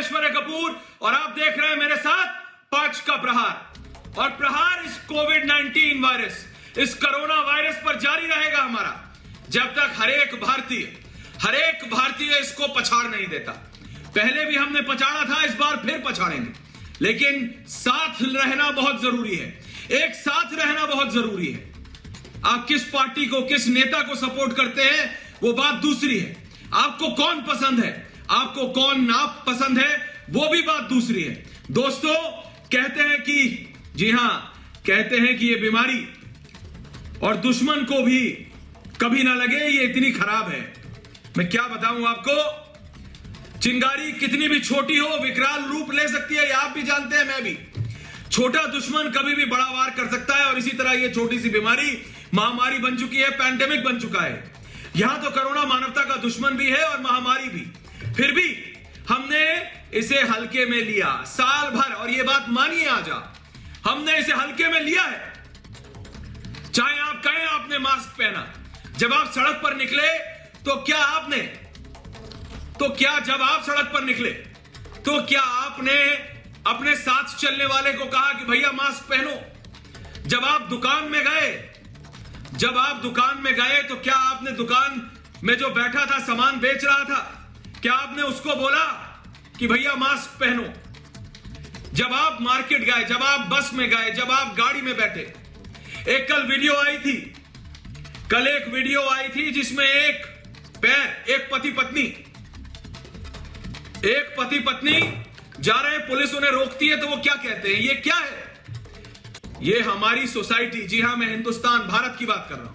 ऐश्वर्या कपूर और आप देख रहे हैं मेरे साथ 5 का प्रहार। और प्रहार इस कोविड-19 वायरस, इस कोरोना वायरस पर जारी रहेगा हमारा जब तक हर एक भारतीय इसको पछाड़ नहीं देता। पहले भी हमने पछाड़ा था, इस बार फिर पछाड़ेंगे, लेकिन साथ रहना बहुत जरूरी है, एक साथ रहना बहुत जरूरी है। आप किस पार्टी को, किस नेता को सपोर्ट करते हैं वो बात दूसरी है, आपको कौन पसंद है, आपको कौन ना पसंद है वो भी बात दूसरी है। दोस्तों, कहते हैं कि जी हां, कहते हैं कि ये बीमारी और दुश्मन को भी कभी ना लगे, ये इतनी खराब है। मैं क्या बताऊं आपको, चिंगारी कितनी भी छोटी हो विकराल रूप ले सकती है, ये आप भी जानते हैं, मैं भी। छोटा दुश्मन कभी भी बड़ा वार कर सकता है और इसी तरह ये छोटी सी बीमारी महामारी बन चुकी है, पैंडेमिक बन चुका है। यहां तो कोरोना मानवता का दुश्मन भी है और महामारी भी, फिर भी हमने इसे हल्के में लिया साल भर। और ये बात मानिए, आज हमने इसे हल्के में लिया है। चाहे आप कहें आपने मास्क पहना, जब आप सड़क पर निकले जब आप सड़क पर निकले तो क्या आपने अपने साथ चलने वाले को कहा कि भैया मास्क पहनो? जब आप दुकान में गए तो क्या आपने दुकान में जो बैठा था, सामान बेच रहा था, क्या आपने उसको बोला कि भैया मास्क पहनो? जब आप मार्केट गए, जब आप बस में गए, जब आप गाड़ी में बैठे, कल एक वीडियो आई थी जिसमें एक पति पत्नी जा रहे हैं, पुलिस उन्हें रोकती है तो वो क्या कहते हैं? ये क्या है? ये हमारी सोसाइटी, जी हां, मैं हिंदुस्तान, भारत की बात कर रहा हूं।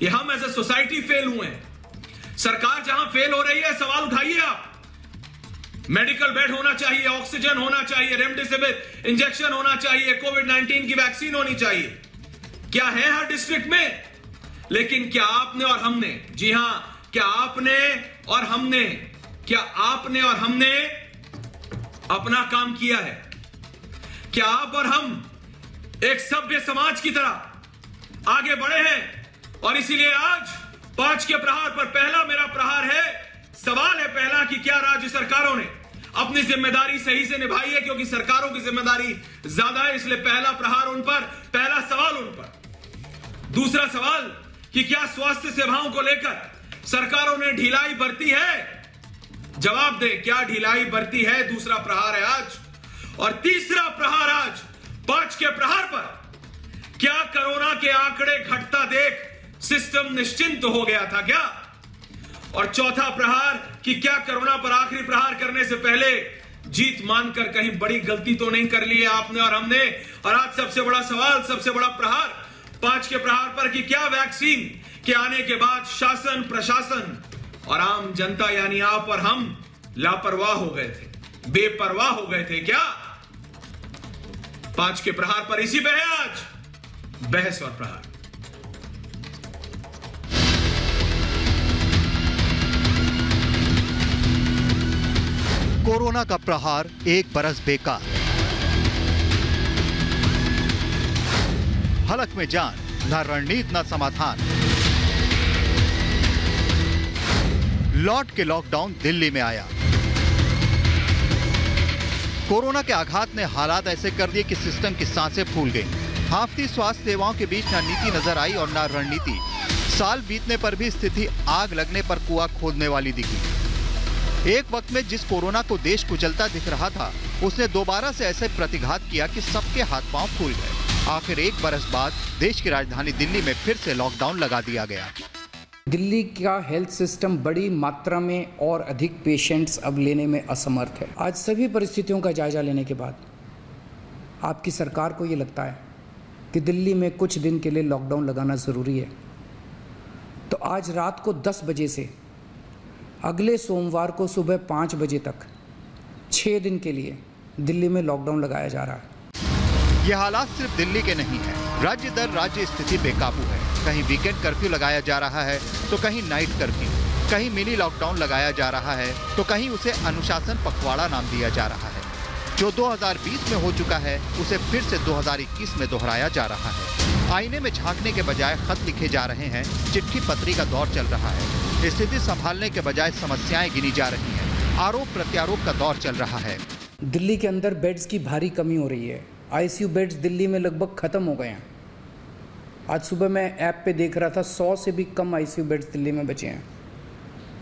ये हम एज ए सोसाइटी फेल हुए हैं। सरकार जहां फेल हो रही है, सवाल उठाइए आप। मेडिकल बेड होना चाहिए, ऑक्सीजन होना चाहिए, रेमडेसिविर इंजेक्शन होना चाहिए, कोविड-19 की वैक्सीन होनी चाहिए। क्या है हर डिस्ट्रिक्ट में? लेकिन क्या आपने और हमने, जी हां, क्या आपने और हमने अपना काम किया है? क्या आप और हम एक सभ्य समाज की तरह आगे बढ़े हैं? और इसीलिए आज 5 के प्रहार पर पहला मेरा प्रहार है, सवाल है पहला कि क्या राज्य सरकारों ने अपनी जिम्मेदारी सही से निभाई है? क्योंकि सरकारों की जिम्मेदारी ज्यादा है, इसलिए पहला प्रहार उन पर, पहला सवाल उन पर। दूसरा सवाल कि क्या स्वास्थ्य सेवाओं को लेकर सरकारों ने ढिलाई बरती है? जवाब दें, क्या ढिलाई बरती है? दूसरा प्रहार है आज। और तीसरा प्रहार आज 5 के प्रहार पर, क्या कोरोना के आंकड़े घटता देख सिस्टम निश्चिंत हो गया था क्या? और चौथा प्रहार कि क्या कोरोना पर आखिरी प्रहार करने से पहले जीत मानकर कहीं बड़ी गलती तो नहीं कर ली है आपने और हमने? और आज सबसे बड़ा सवाल, सबसे बड़ा प्रहार 5 के प्रहार पर कि क्या वैक्सीन के आने के बाद शासन, प्रशासन और आम जनता यानी आप और हम लापरवाह हो गए थे, बेपरवाह हो गए थे क्या? 5 के प्रहार पर इसी पे है आज बहस और प्रहार। कोरोना का प्रहार, 1 बरस बेकार, हलक में जान, न रणनीति न समाधान। लौट के लॉकडाउन दिल्ली में आया। कोरोना के आघात ने हालात ऐसे कर दिए कि सिस्टम की सांसें फूल गईं। हांफती स्वास्थ्य सेवाओं के बीच न नीति नजर आई और न रणनीति। साल बीतने पर भी स्थिति आग लगने पर कुआं खोदने वाली दिखी। एक वक्त में जिस कोरोना को देश कुचलता दिख रहा था, उसने दोबारा से ऐसे प्रतिघात किया कि सबके हाथ पांव फूल गए। आखिर 1 बरस बाद देश की राजधानी दिल्ली में फिर से लॉकडाउन लगा दिया गया। दिल्ली का हेल्थ सिस्टम बड़ी मात्रा में और अधिक पेशेंट्स अब लेने में असमर्थ है। आज सभी परिस्थितियों का जायजा लेने के बाद आपकी सरकार को ये लगता है कि दिल्ली में कुछ दिन के लिए लॉकडाउन लगाना ज़रूरी है, तो आज रात को 10 बजे से अगले सोमवार को सुबह 5 बजे तक 6 दिन के लिए दिल्ली में लॉकडाउन लगाया जा रहा है। ये हालात सिर्फ दिल्ली के नहीं है, राज्य दर राज्य स्थिति बेकाबू है। कहीं वीकेंड कर्फ्यू लगाया जा रहा है तो कहीं नाइट कर्फ्यू, कहीं मिनी लॉकडाउन लगाया जा रहा है तो कहीं उसे अनुशासन पखवाड़ा नाम दिया जा रहा है। जो 2020 में हो चुका है उसे फिर से 2021 में दोहराया जा रहा है। आईने में झांकने के बजाय खत लिखे जा रहे हैं, चिट्ठी पत्री का दौर चल रहा है। स्थिति संभालने के बजाय समस्याएं गिनी जा रही हैं। आरोप प्रत्यारोप का दौर चल रहा है। दिल्ली के अंदर बेड्स की भारी कमी हो रही है। आईसीयू बेड्स दिल्ली में लगभग ख़त्म हो गए हैं। आज सुबह मैं ऐप पे देख रहा था 100 से भी कम आईसीयू बेड्स दिल्ली में बचे हैं।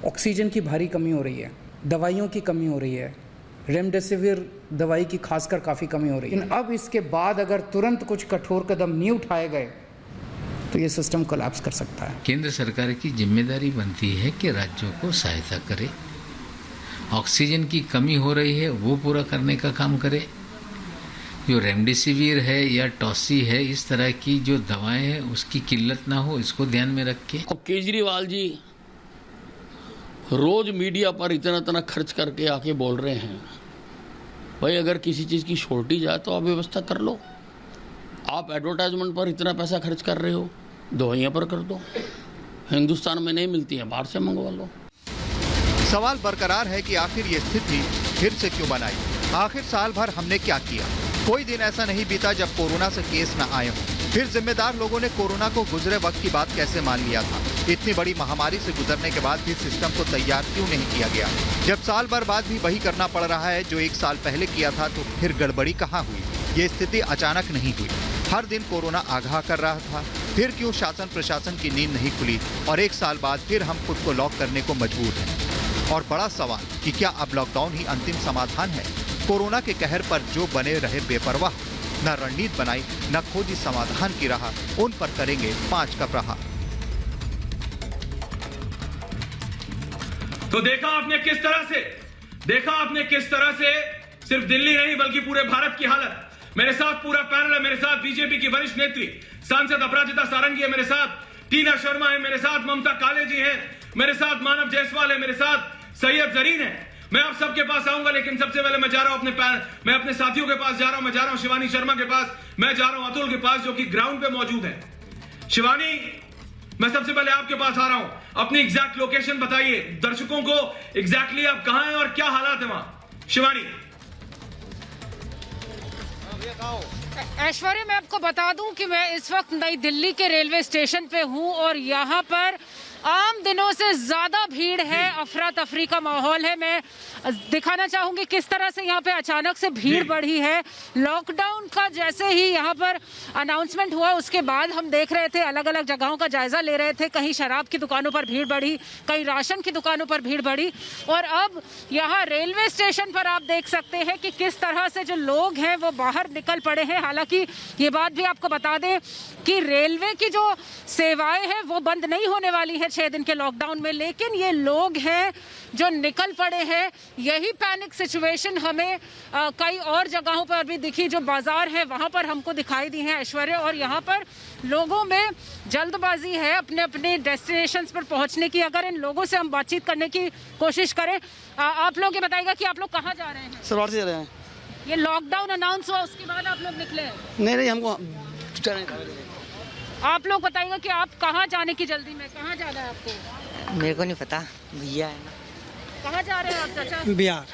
ऑक्सीजन की भारी कमी हो रही है, दवाइयों की कमी हो रही है, रेमडेसिविर दवाई की खासकर काफ़ी कमी हो रही है। लेकिन अब इसके बाद अगर तुरंत कुछ कठोर कदम नहीं उठाए गए तो ये सिस्टम कोलैप्स कर सकता है। केंद्र सरकार की जिम्मेदारी बनती है कि राज्यों को सहायता करे, ऑक्सीजन की कमी हो रही है वो पूरा करने का काम करे, जो रेमडेसिविर है या टॉसी है इस तरह की जो दवाएं हैं उसकी किल्लत ना हो, इसको ध्यान में रख के। केजरीवाल जी रोज मीडिया पर इतना खर्च करके आके बोल रहे हैं, भाई अगर किसी चीज़ की शॉर्टेज आए तो आप व्यवस्था कर लो। आप एडवर्टाइजमेंट पर इतना पैसा खर्च कर रहे हो, दवाइयाँ पर कर दो। हिंदुस्तान में नहीं मिलती है, बाहर से मंगवा लो। सवाल बरकरार है कि आखिर ये स्थिति फिर से क्यों बनाई? आखिर साल भर हमने क्या किया? कोई दिन ऐसा नहीं बीता जब कोरोना से केस न आए हों। फिर जिम्मेदार लोगों ने कोरोना को गुजरे वक्त की बात कैसे मान लिया था? इतनी बड़ी महामारी से गुजरने के बाद भी सिस्टम को तैयार क्यों नहीं किया गया? जब साल भर बाद भी वही करना पड़ रहा है जो 1 साल पहले किया था, तो फिर गड़बड़ी कहाँ हुई? ये स्थिति अचानक नहीं हुई। हर दिन कोरोना आगाह कर रहा था। फिर क्यों शासन प्रशासन की नींद नहीं खुली और 1 साल बाद फिर हम खुद को लॉक करने को मजबूर हैं? और बड़ा सवाल कि क्या अब लॉकडाउन ही अंतिम समाधान है? कोरोना के कहर पर जो बने रहे बेपरवाह, न रणनीति बनाई न खोजी समाधान की राह, उन पर करेंगे 5 का प्रहार। तो देखा आपने किस तरह से सिर्फ दिल्ली नहीं बल्कि पूरे भारत की हालत। मेरे साथ पूरा पैनल है, मेरे साथ बीजेपी की वरिष्ठ नेत्री सांसद अपराजिता सारंगी है, मेरे साथ टीना शर्मा है, मेरे साथ ममता काले जी हैं, मेरे साथ मानव जायसवाल है, मेरे साथ सैयद जरीन है। मैं आप सबके पास आऊंगा, लेकिन सबसे पहले मैं जा रहा हूं मैं अपने साथियों के पास जा रहा हूं। मैं जा रहा हूं शिवानी शर्मा के पास, मैं जा रहा हूं अतुल के पास जो कि ग्राउंड पे मौजूद है। शिवानी, मैं सबसे पहले आपके पास आ रहा हूं। अपनी एग्जैक्ट लोकेशन बताइए दर्शकों को, एग्जैक्टली आप कहां हैं और क्या हालात है वहां। शिवानी। ऐश्वर्या, मैं आपको बता दूं कि मैं इस वक्त नई दिल्ली के रेलवे स्टेशन पे हूं और यहाँ पर आम दिनों से ज्यादा भीड़ है, अफरा तफरी का माहौल है। मैं दिखाना चाहूंगी किस तरह से यहाँ पे अचानक से भीड़ बढ़ी है। लॉकडाउन का जैसे ही यहाँ पर अनाउंसमेंट हुआ उसके बाद हम देख रहे थे, अलग अलग जगहों का जायजा ले रहे थे। कहीं शराब की दुकानों पर भीड़ बढ़ी, कहीं राशन की दुकानों पर भीड़ बढ़ी, और अब यहाँ रेलवे स्टेशन पर आप देख सकते हैं कि किस तरह से जो लोग हैं वो बाहर निकल पड़े हैं। हालांकि ये बात भी आपको बता दें कि रेलवे की जो सेवाएं हैं वो बंद नहीं होने वाली है 6 दिन के लॉकडाउन में, लेकिन ये लोग हैं जो निकल पड़े हैं। यही पैनिक सिचुएशन हमें कई और जगहों पर भी दिखी, जो बाजार है वहां पर हमको दिखाई दी है ऐश्वर्या, और यहाँ पर लोगों में जल्दबाजी है अपने अपने डेस्टिनेशंस पर पहुंचने की। अगर इन लोगों से हम बातचीत करने की कोशिश करें, आप लोग ये बताइएगा कि आप लोग कहाँ जा रहे हैं? सरवार से जा रहे हैं। ये लॉकडाउन अनाउंस हुआ उसके बाद आप लोग निकले हैं? नहीं, हमको आप लोग बताइएगा कि आप कहाँ जाने की जल्दी में, कहाँ जाना है आपको? मेरे को नहीं पता, भैया है ना। कहाँ जा रहे हैं आप चाचा? बिहार।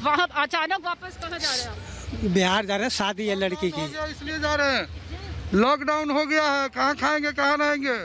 वहाँ अचानक वापस कहाँ जा रहे हैं आप? बिहार जा रहे हैं, शादी है लड़की की, इसलिए जा रहे हैं। लॉकडाउन हो गया है, कहाँ खाएंगे कहाँ रहेंगे।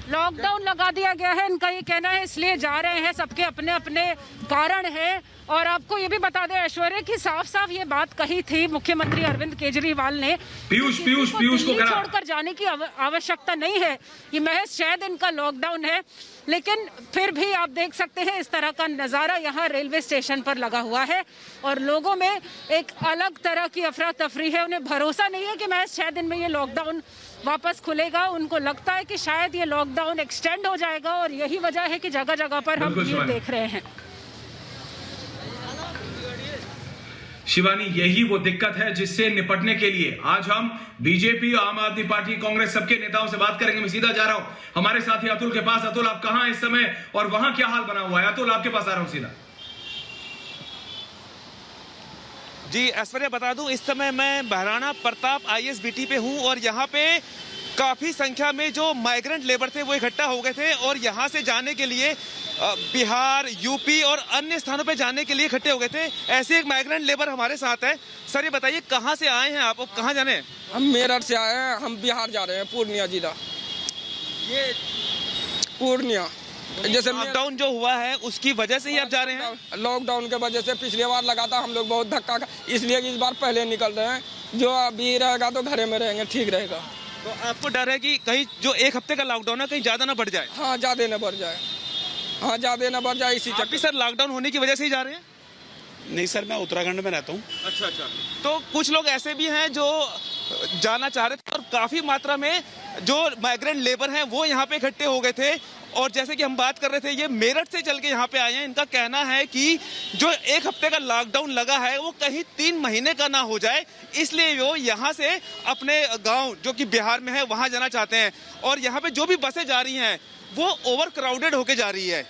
लॉकडाउन लगा दिया गया है, इनका ये कहना है, इसलिए जा रहे हैं। सबके अपने अपने कारण है। और आपको ये भी बता दें ऐश्वर्या कि साफ साफ ये बात कही थी मुख्यमंत्री अरविंद केजरीवाल ने, पीयूष को छोड़कर जाने की आवश्यकता नहीं है। ये महज 6 दिन का लॉकडाउन है, लेकिन फिर भी आप देख सकते हैं इस तरह का नज़ारा यहाँ रेलवे स्टेशन पर लगा हुआ है और लोगों में एक अलग तरह की अफरा तफरी है। उन्हें भरोसा नहीं है कि महज 6 दिन में ये लॉकडाउन वापस खुलेगा। उनको लगता है कि शायद ये लॉकडाउन एक्सटेंड हो जाएगा, और यही वजह है कि जगह जगह पर हम भीड़ देख रहे हैं। शिवानी, यही वो दिक्कत है जिससे निपटने के लिए आज हम बीजेपी, आम आदमी पार्टी, कांग्रेस सबके नेताओं से बात करेंगे। मैं सीधा जा रहा हूं हमारे साथी अतुल के पास। अतुल, आप कहां हैं इस समय और वहां क्या हाल बना हुआ है? अतुल, आपके पास आ रहा हूं सीधा। जी ऐश्वर्या, बता दूं इस समय मैं महाराणा प्रताप ISBT पे हूं और यहाँ पे काफ़ी संख्या में जो माइग्रेंट लेबर थे वो इकट्ठा हो गए थे और यहाँ से जाने के लिए बिहार, यूपी और अन्य स्थानों पे जाने के लिए इकट्ठे हो गए थे। ऐसे एक माइग्रेंट लेबर हमारे साथ है। सर ये बताइए कहाँ से आए हैं आप, कहाँ जाने हैं? हम मेरठ से आए हैं, हम बिहार जा रहे हैं, पूर्णिया जिला। ये पूर्णिया जैसे लॉकडाउन जो हुआ है उसकी वजह से ही आप जा रहे हैं? लॉकडाउन के वजह से पिछली बार लगा था, हम लोग बहुत धक्का इसलिए इस बार पहले निकल रहे हैं। जो अभी रहेगा तो घरे में रहेंगे, ठीक रहेगा। तो आपको डर है कि कहीं जो 1 हफ्ते का लॉकडाउन है कहीं ज्यादा ना बढ़ जाए? हाँ, ज्यादा न बढ़ जाए। हाँ, ज्यादा न बढ़ जाए, इसी आप भी सर लॉकडाउन होने की वजह से ही जा रहे हैं? नहीं सर, मैं उत्तराखंड में रहता हूँ। अच्छा। तो कुछ लोग ऐसे भी हैं जो जाना चाह रहे थे और काफी मात्रा में जो माइग्रेंट लेबर हैं वो यहाँ पे इकट्ठे हो गए थे। और जैसे कि हम बात कर रहे थे, ये मेरठ से चल के यहाँ पे आए हैं। इनका कहना है कि जो 1 हफ्ते का लॉकडाउन लगा है वो कहीं 3 महीने का ना हो जाए, इसलिए वो यहाँ से अपने गांव जो कि बिहार में है वहाँ जाना चाहते हैं। और यहाँ पे जो भी बसें जा रही हैं वो ओवर क्राउडेड होके जा रही है।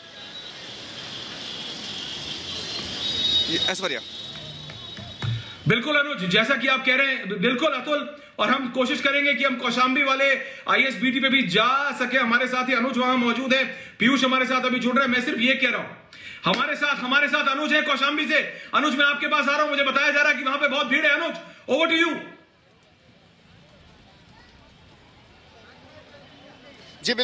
ऐश्वर्या। बिल्कुल अनुज, जैसा कि आप कह रहे हैं, बिल्कुल अतुल, और हम कोशिश करेंगे कि हम कौशाम्बी वाले आईएसबीटी पे भी जा सके। हमारे साथ ही अनुज वहां मौजूद है, पीयूष हमारे साथ अभी जुड़ रहे हैं। मैं सिर्फ ये कह रहा हूं, हमारे साथ अनुज है कौशाम्बी से। अनुज, मैं आपके पास आ रहा हूं, मुझे बताया जा रहा है कि वहां पे बहुत भीड़ है। अनुज, ओवर टू यू। जी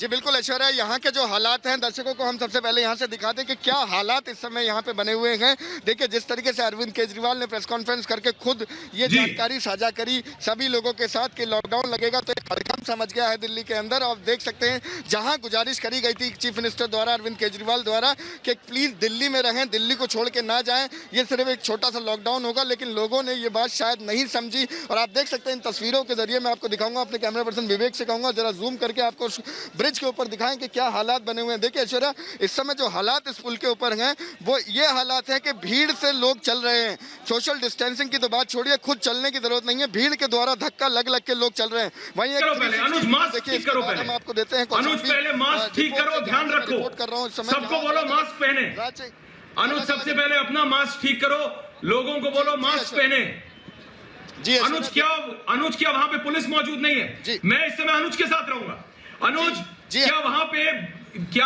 बिल्कुल ऐश्वर्या, यहाँ के जो हालात हैं दर्शकों को हम सबसे पहले यहाँ से दिखाते हैं कि क्या हालात इस समय यहाँ पे बने हुए हैं। देखिए, जिस तरीके से अरविंद केजरीवाल ने प्रेस कॉन्फ्रेंस करके खुद ये जानकारी साझा करी सभी लोगों के साथ कि लॉकडाउन लगेगा, तो एक हड़कंप समझ गया है दिल्ली के अंदर। आप देख सकते हैं, जहाँ गुजारिश करी गई थी चीफ मिनिस्टर द्वारा, अरविंद केजरीवाल द्वारा, कि प्लीज़ दिल्ली में रहें, दिल्ली को छोड़ के ना जाएँ, ये सिर्फ एक छोटा सा लॉकडाउन होगा। लेकिन लोगों ने ये बात शायद नहीं समझी। और आप देख सकते हैं इन तस्वीरों के जरिए, मैं आपको दिखाऊंगा, अपने कैमरा पर्सन विवेक से कहूँगा जरा जूम करके आपको ब्रिज के ऊपर दिखाएं कि क्या हालात बने हुए हैं। देखिए ऐश्वर्या, इस समय जो हालात इस पुल के ऊपर हैं वो ये हालात हैं कि भीड़ से लोग चल रहे हैं। सोशल डिस्टेंसिंग की तो बात छोड़िए, खुद चलने की जरूरत नहीं है, भीड़ के द्वारा धक्का लग के लोग चल रहे हैं। वहीं अनुज, मास्क ठीक करो पहले। हम आपको देते हैं, अनुज पहले मास्क ठीक करो, ध्यान रखो, कर रहा हूँ इस समय, सबको बोलो मास्क पहने। अनुज, सबसे पहले अपना मास्क ठीक करो, लोगों को बोलो मास्क पहने। जी अनुज, क्या वहां पे पुलिस मौजूद नहीं है? मैं इस समय अनुज के साथ रहूंगा। अनुज, क्या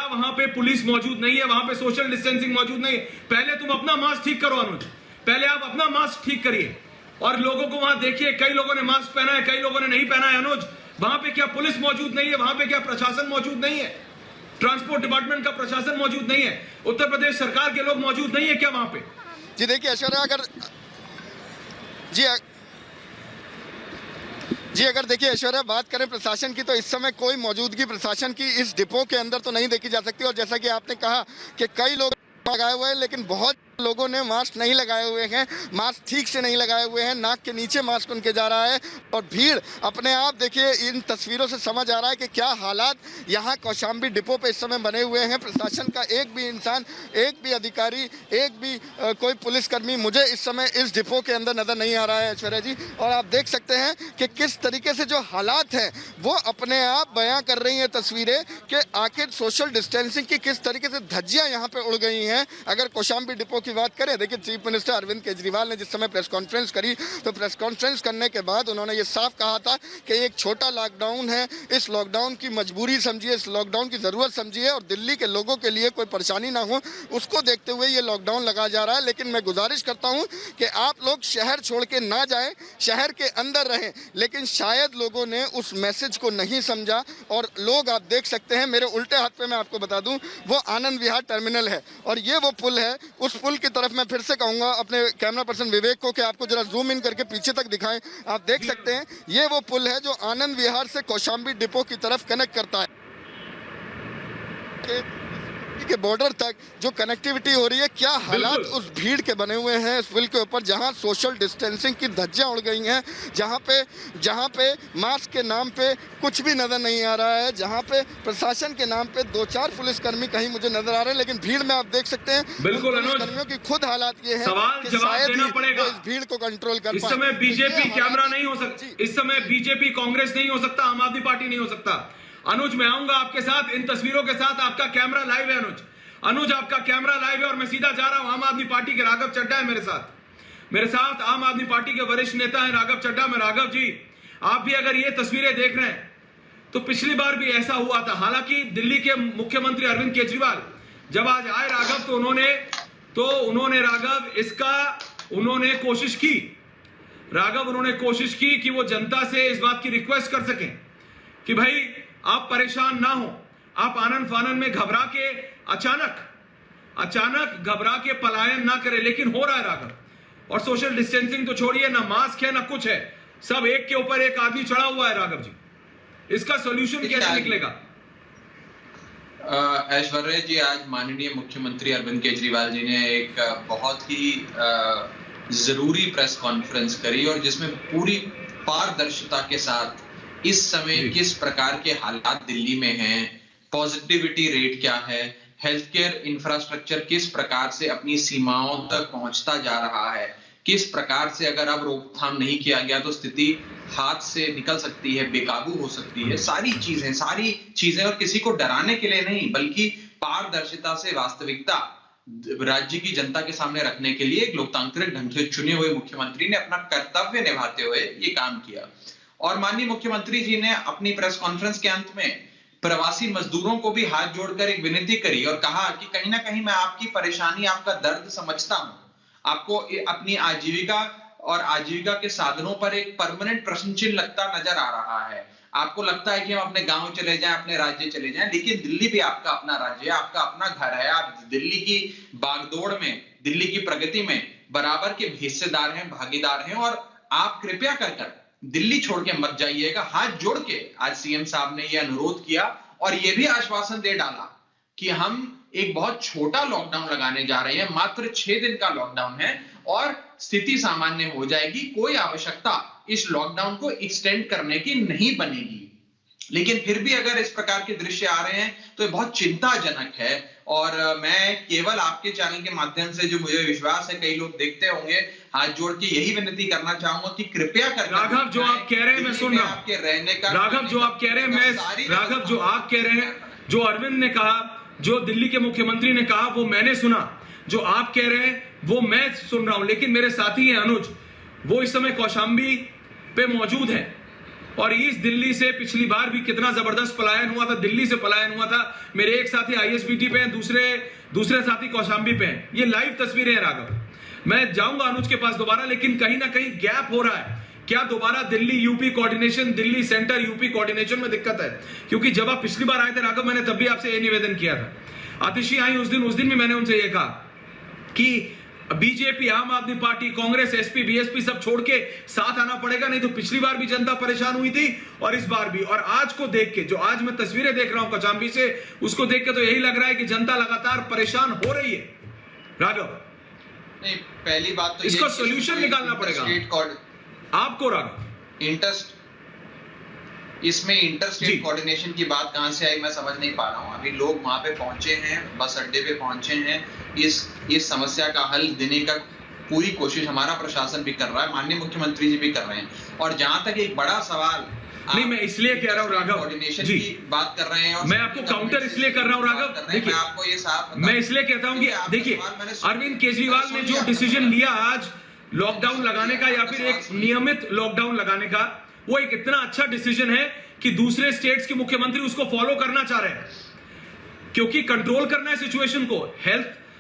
वहां पे पुलिस मौजूद नहीं है? वहां पे सोशल डिस्टेंसिंग मौजूद नहीं है? पहले तुम अपना मास्क ठीक करो अनुज, पहले आप अपना मास्क ठीक करिए और लोगों को वहां देखिए। कई लोगों ने मास्क पहना है, कई लोगों ने नहीं पहना है। अनुज, वहां पे क्या पुलिस मौजूद नहीं है? वहां पे क्या प्रशासन मौजूद नहीं है? ट्रांसपोर्ट डिपार्टमेंट का प्रशासन मौजूद नहीं है? उत्तर प्रदेश सरकार के लोग मौजूद नहीं है क्या वहां पे? जी देखिए ऐश्वर्या, अगर देखिए ऐश्वर्या, बात करें प्रशासन की, तो इस समय कोई मौजूदगी प्रशासन की इस डिपो के अंदर तो नहीं देखी जा सकती। और जैसा कि आपने कहा कि कई लोग लगाए हुए हैं, लेकिन बहुत लोगों ने मास्क नहीं लगाए हुए हैं, मास्क ठीक से नहीं लगाए हुए हैं, नाक के नीचे मास्क उनके जा रहा है। और भीड़ अपने आप देखिए, इन तस्वीरों से समझ आ रहा है कि क्या हालात यहाँ कौशाम्बी डिपो पे इस समय बने हुए हैं। प्रशासन का एक भी इंसान, एक भी अधिकारी, एक भी कोई पुलिसकर्मी मुझे इस समय इस डिपो के अंदर नजर नहीं आ रहा है ऐश्वर्या जी। और आप देख सकते हैं कि किस तरीके से जो हालात हैं वो अपने आप बयां कर रही हैं तस्वीरें कि आखिर सोशल डिस्टेंसिंग की किस तरीके से धज्जियां यहाँ पे उड़ गई हैं। अगर कौशाम्बी डिपो की बात करें, देखिए चीफ मिनिस्टर अरविंद केजरीवाल ने जिस समय प्रेस कॉन्फ्रेंस करी, तो प्रेस कॉन्फ्रेंस करने के बाद उन्होंने ये साफ कहा था कि एक छोटा लॉकडाउन है, इस लॉकडाउन की मजबूरी समझिए, इस लॉकडाउन की ज़रूरत समझिए और दिल्ली के लोगों के लिए कोई परेशानी ना हो, उसको देखते हुए ये लॉकडाउन लगाया जा रहा है। लेकिन मैं गुजारिश करता हूँ कि आप लोग शहर छोड़ के ना जाएं, शहर के अंदर रहें। लेकिन शायद लोगों ने उस मैसेज को नहीं समझा और लोग, आप देख सकते हैं मेरे उल्टे हाथ पे, मैं आपको बता दूं, वो आनंद विहार टर्मिनल है और ये वो पुल है। उस पुल की तरफ मैं फिर से कहूंगा अपने कैमरा पर्सन विवेक को कि आपको जरा जूम इन करके पीछे तक दिखाएं। आप देख सकते हैं ये वो पुल है जो आनंद विहार से कौशाम्बी डिपो की तरफ कनेक्ट करता है के बॉर्डर तक जो कनेक्टिविटी हो रही है। क्या हालात उस भीड़ के बने हुए हैं इस पुल के ऊपर, जहां सोशल डिस्टेंसिंग की धज्जियां उड़ गई हैं, जहां पे मास्क के नाम पे कुछ भी नजर नहीं आ रहा है, जहां पे प्रशासन के नाम पे 2-4 पुलिसकर्मी कहीं मुझे नजर आ रहे हैं। लेकिन भीड़ में आप देख सकते हैं पुलिसकर्मियों की खुद हालात ये है कि शायद ही इस भीड़ को कंट्रोल कर पाए। इस समय बीजेपी कैमरा नहीं हो सकती, इस समय बीजेपी कांग्रेस नहीं हो सकता, आम आदमी पार्टी नहीं हो सकता। अनुज, मैं आऊंगा आपके साथ इन तस्वीरों के साथ। आपका कैमरा लाइव है अनुज, आपका कैमरा लाइव है और मैं सीधा जा रहा हूं। आम आदमी पार्टी के राघव चड्ढा है मेरे साथ आम आदमी पार्टी के वरिष्ठ नेता है राघव चड्ढा। मैं राघव जी, आप भी अगर ये तस्वीरें देख रहे हैं तो पिछली बार भी ऐसा हुआ था। हालांकि दिल्ली के मुख्यमंत्री अरविंद केजरीवाल जब आज आए राघव, तो उन्होंने राघव उन्होंने कोशिश की कि वो जनता से इस बात की रिक्वेस्ट कर सकें कि भाई आप परेशान ना हो, आप आनन फानन में घबरा के अचानक घबरा के पलायन ना करें, लेकिन हो रहा है राघव। और सोशल डिस्टेंसिंग तो छोड़िए, ना मास्क है ना कुछ है, सब एक के ऊपर एक आदमी चढ़ा हुआ है राघव जी। इसका सॉल्यूशन कैसे निकलेगा? ऐश्वर्या जी, आज माननीय मुख्यमंत्री अरविंद केजरीवाल जी ने एक बहुत ही जरूरी प्रेस कॉन्फ्रेंस करी और जिसमें पूरी पारदर्शिता के साथ इस समय किस प्रकार के हालात दिल्ली में हैं, पॉजिटिविटी रेट क्या है, हेल्थ केयर इंफ्रास्ट्रक्चर किस प्रकार से अपनी सीमाओं तक पहुंचता जा रहा है, किस प्रकार से अगर अब रोकथाम नहीं किया गया तो स्थिति हाथ से निकल सकती है, बेकाबू हो सकती है। सारी चीजें और किसी को डराने के लिए नहीं बल्कि पारदर्शिता से वास्तविकता राज्य की जनता के सामने रखने के लिए एक लोकतांत्रिक ढंग से चुने हुए मुख्यमंत्री ने अपना कर्तव्य निभाते हुए ये काम किया। और माननीय मुख्यमंत्री जी ने अपनी प्रेस कॉन्फ्रेंस के अंत में प्रवासी मजदूरों को भी हाथ जोड़कर एक विनती करी और कहा कि कहीं ना कहीं मैं आपकी परेशानी, आपका दर्द समझता हूं। आपको अपनी आजीविका और आजीविका के साधनों पर एक परमानेंट प्रश्न चिन्ह लगता नजर आ रहा है। आपको लगता है कि हम अपने गांव चले जाएं, अपने राज्य चले जाएं, लेकिन दिल्ली भी आपका अपना राज्य है, आपका अपना घर है। आप दिल्ली की बागदौड़ में, दिल्ली की प्रगति में बराबर के हिस्सेदार हैं, भागीदार हैं और आप कृपया कर दिल्ली छोड़ के मत जाइएगा। हाथ जोड़ के आज सीएम साहब ने यह अनुरोध किया और यह भी आश्वासन दे डाला कि हम एक बहुत छोटा लॉकडाउन लगाने जा रहे हैं, मात्र 6 दिन का लॉकडाउन है और स्थिति सामान्य हो जाएगी। कोई आवश्यकता इस लॉकडाउन को एक्सटेंड करने की नहीं बनेगी। लेकिन फिर भी अगर इस प्रकार के दृश्य आ रहे हैं तो ये बहुत चिंताजनक है और मैं केवल आपके चैनल के माध्यम से, जो मुझे विश्वास है कई लोग देखते होंगे, हाथ जोड़ के यही विनती करना चाहूंगा कि कृपया कर राघव जो आप कह रहे हैं मैं सुन रहा हूं, आपके रहने का राघव जो आप कह रहे हैं राघव जो आप कह रहे हैं, जो अरविंद ने कहा, जो दिल्ली के मुख्यमंत्री ने कहा वो मैंने सुना, जो आप कह रहे हैं वो मैं सुन रहा हूं। लेकिन मेरे साथी हैं अनुज, वो इस समय कौशाम्बी पे मौजूद है और ईस्ट दिल्ली से पिछली बार भी कितना जबरदस्त पलायन हुआ था, दिल्ली से पलायन हुआ था। मेरे एक साथी आईएसबीटी पे हैं, दूसरे साथी कौशाम्बी पे हैं। ये लाइव तस्वीरें हैं राघव। मैं जाऊंगा अनुज के पास दोबारा, लेकिन कहीं ना कहीं गैप हो रहा है। क्या दोबारा Delhi UP coordination, Delhi centre UP coordination में दिक्कत है? क्योंकि जब आप पिछली बार आए थे राघव, मैंने तब भी आपसे यह निवेदन किया था। आतिशी आई उस दिन भी मैंने उनसे यह कहा कि बीजेपी, आम आदमी पार्टी, कांग्रेस, एसपी, बीएसपी सब छोड़ के साथ आना पड़ेगा, नहीं तो पिछली बार भी जनता परेशान हुई थी और इस बार भी। और आज को देख के, जो आज मैं तस्वीरें देख रहा हूं कौशाम्बी से, उसको देख के तो यही लग रहा है कि जनता लगातार परेशान हो रही है राघव। नहीं, पहली बात तो इसका सोल्यूशन निकालना पड़ेगा आपको राघव। इसमें इंटरस्टेट कोऑर्डिनेशन की बात कहां से आई मैं समझ नहीं पा रहा हूं। अभी लोग वहां पे पहुंचे हैं, बस अड्डे पे पहुंचे हैं, इस समस्या का हल देने का पूरी कोशिश हमारा प्रशासन भी कर रहा है, माननीय मुख्यमंत्री जी भी कर रहे हैं। और जहां तक एक बड़ा सवाल, नहीं मैं इसलिए कह रहा हूं राघव, कोऑर्डिनेशन की बात कर रहे हैं और मैं आपको काउंटर इसलिए कर रहा हूं राघव, देखिए आपको ये साफ, मैं इसलिए कहता हूं कि देखिए अरविंद केजरीवाल ने जो डिसीजन लिया आज लॉकडाउन लगाने का या फिर एक नियमित लॉकडाउन लगाने का, वो एक इतना अच्छा डिसीजन है कि दूसरे स्टेट्स के मुख्यमंत्री उसको फॉलो करना चाह रहे हैं, क्योंकि कंट्रोल करना है सिचुएशन को।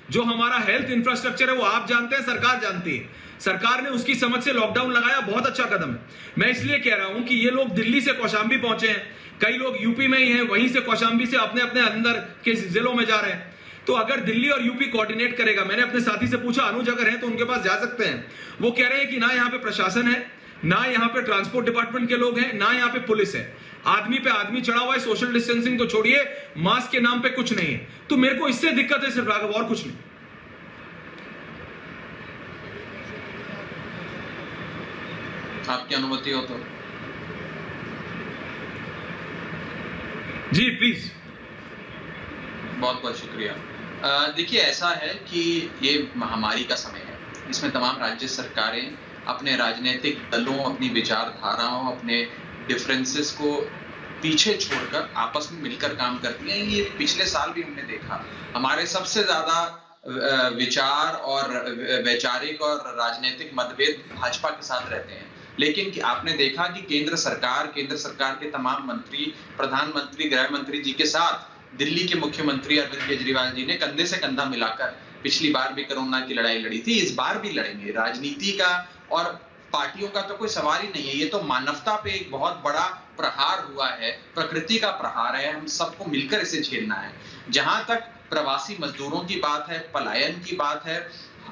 जो हमारा हेल्थ इंफ्रास्ट्रक्चर है वो आप जानते हैं, सरकार जानती है। सरकार ने उसकी समझ से लॉकडाउन लगाया, बहुत अच्छा कदम है। मैं इसलिए कह रहा हूं कि ये लोग दिल्ली से कौशाम्बी पहुंचे हैं, कई लोग यूपी में ही हैं, वहीं से कौशाम्बी से अपने अपने अंदर के जिलों में जा रहे हैं। तो अगर दिल्ली और यूपी कोऑर्डिनेट करेगा, मैंने अपने साथी से पूछा, अनुज अगर है तो उनके पास जा सकते हैं। वो कह रहे हैं कि ना यहाँ पे प्रशासन है, ना यहाँ पे ट्रांसपोर्ट डिपार्टमेंट के लोग हैं, ना यहाँ पे पुलिस है। आदमी पे आदमी चढ़ा हुआ है, सोशल डिस्टेंसिंग तो छोड़िए, मास्क के नाम पे कुछ नहीं है। तो मेरे को इससे दिक्कत है सिर्फ राघव, और कुछ नहीं। आपकी अनुमति हो तो जी प्लीज। बहुत बहुत शुक्रिया। देखिए, ऐसा है कि ये महामारी का समय है, इसमें तमाम राज्य सरकारें अपने राजनीतिक दलों, अपनी विचारधाराओं, अपने डिफरेंसेस को पीछे छोड़कर आपस में मिलकर काम करती हैं। ये पिछले साल भी हमने देखा, हमारे सबसे ज्यादा विचार और वैचारिक और राजनीतिक मतभेद भाजपा के साथ रहते हैं। लेकिन कि आपने देखा कि केंद्र सरकार के तमाम मंत्री, प्रधानमंत्री, गृह मंत्री जी के साथ दिल्ली के मुख्यमंत्री अरविंद केजरीवाल जी ने कंधे से कंधा मिलाकर पिछली बार भी कोरोना की लड़ाई लड़ी थी, इस बार भी लड़ेंगे। राजनीति का और पार्टियों का तो कोई सवाल ही नहीं है। ये तो मानवता पे एक बहुत बड़ा प्रहार हुआ है, प्रकृति का प्रहार है, हम सबको मिलकर इसे झेलना है। जहां तक प्रवासी मजदूरों की बात है, पलायन की बात है,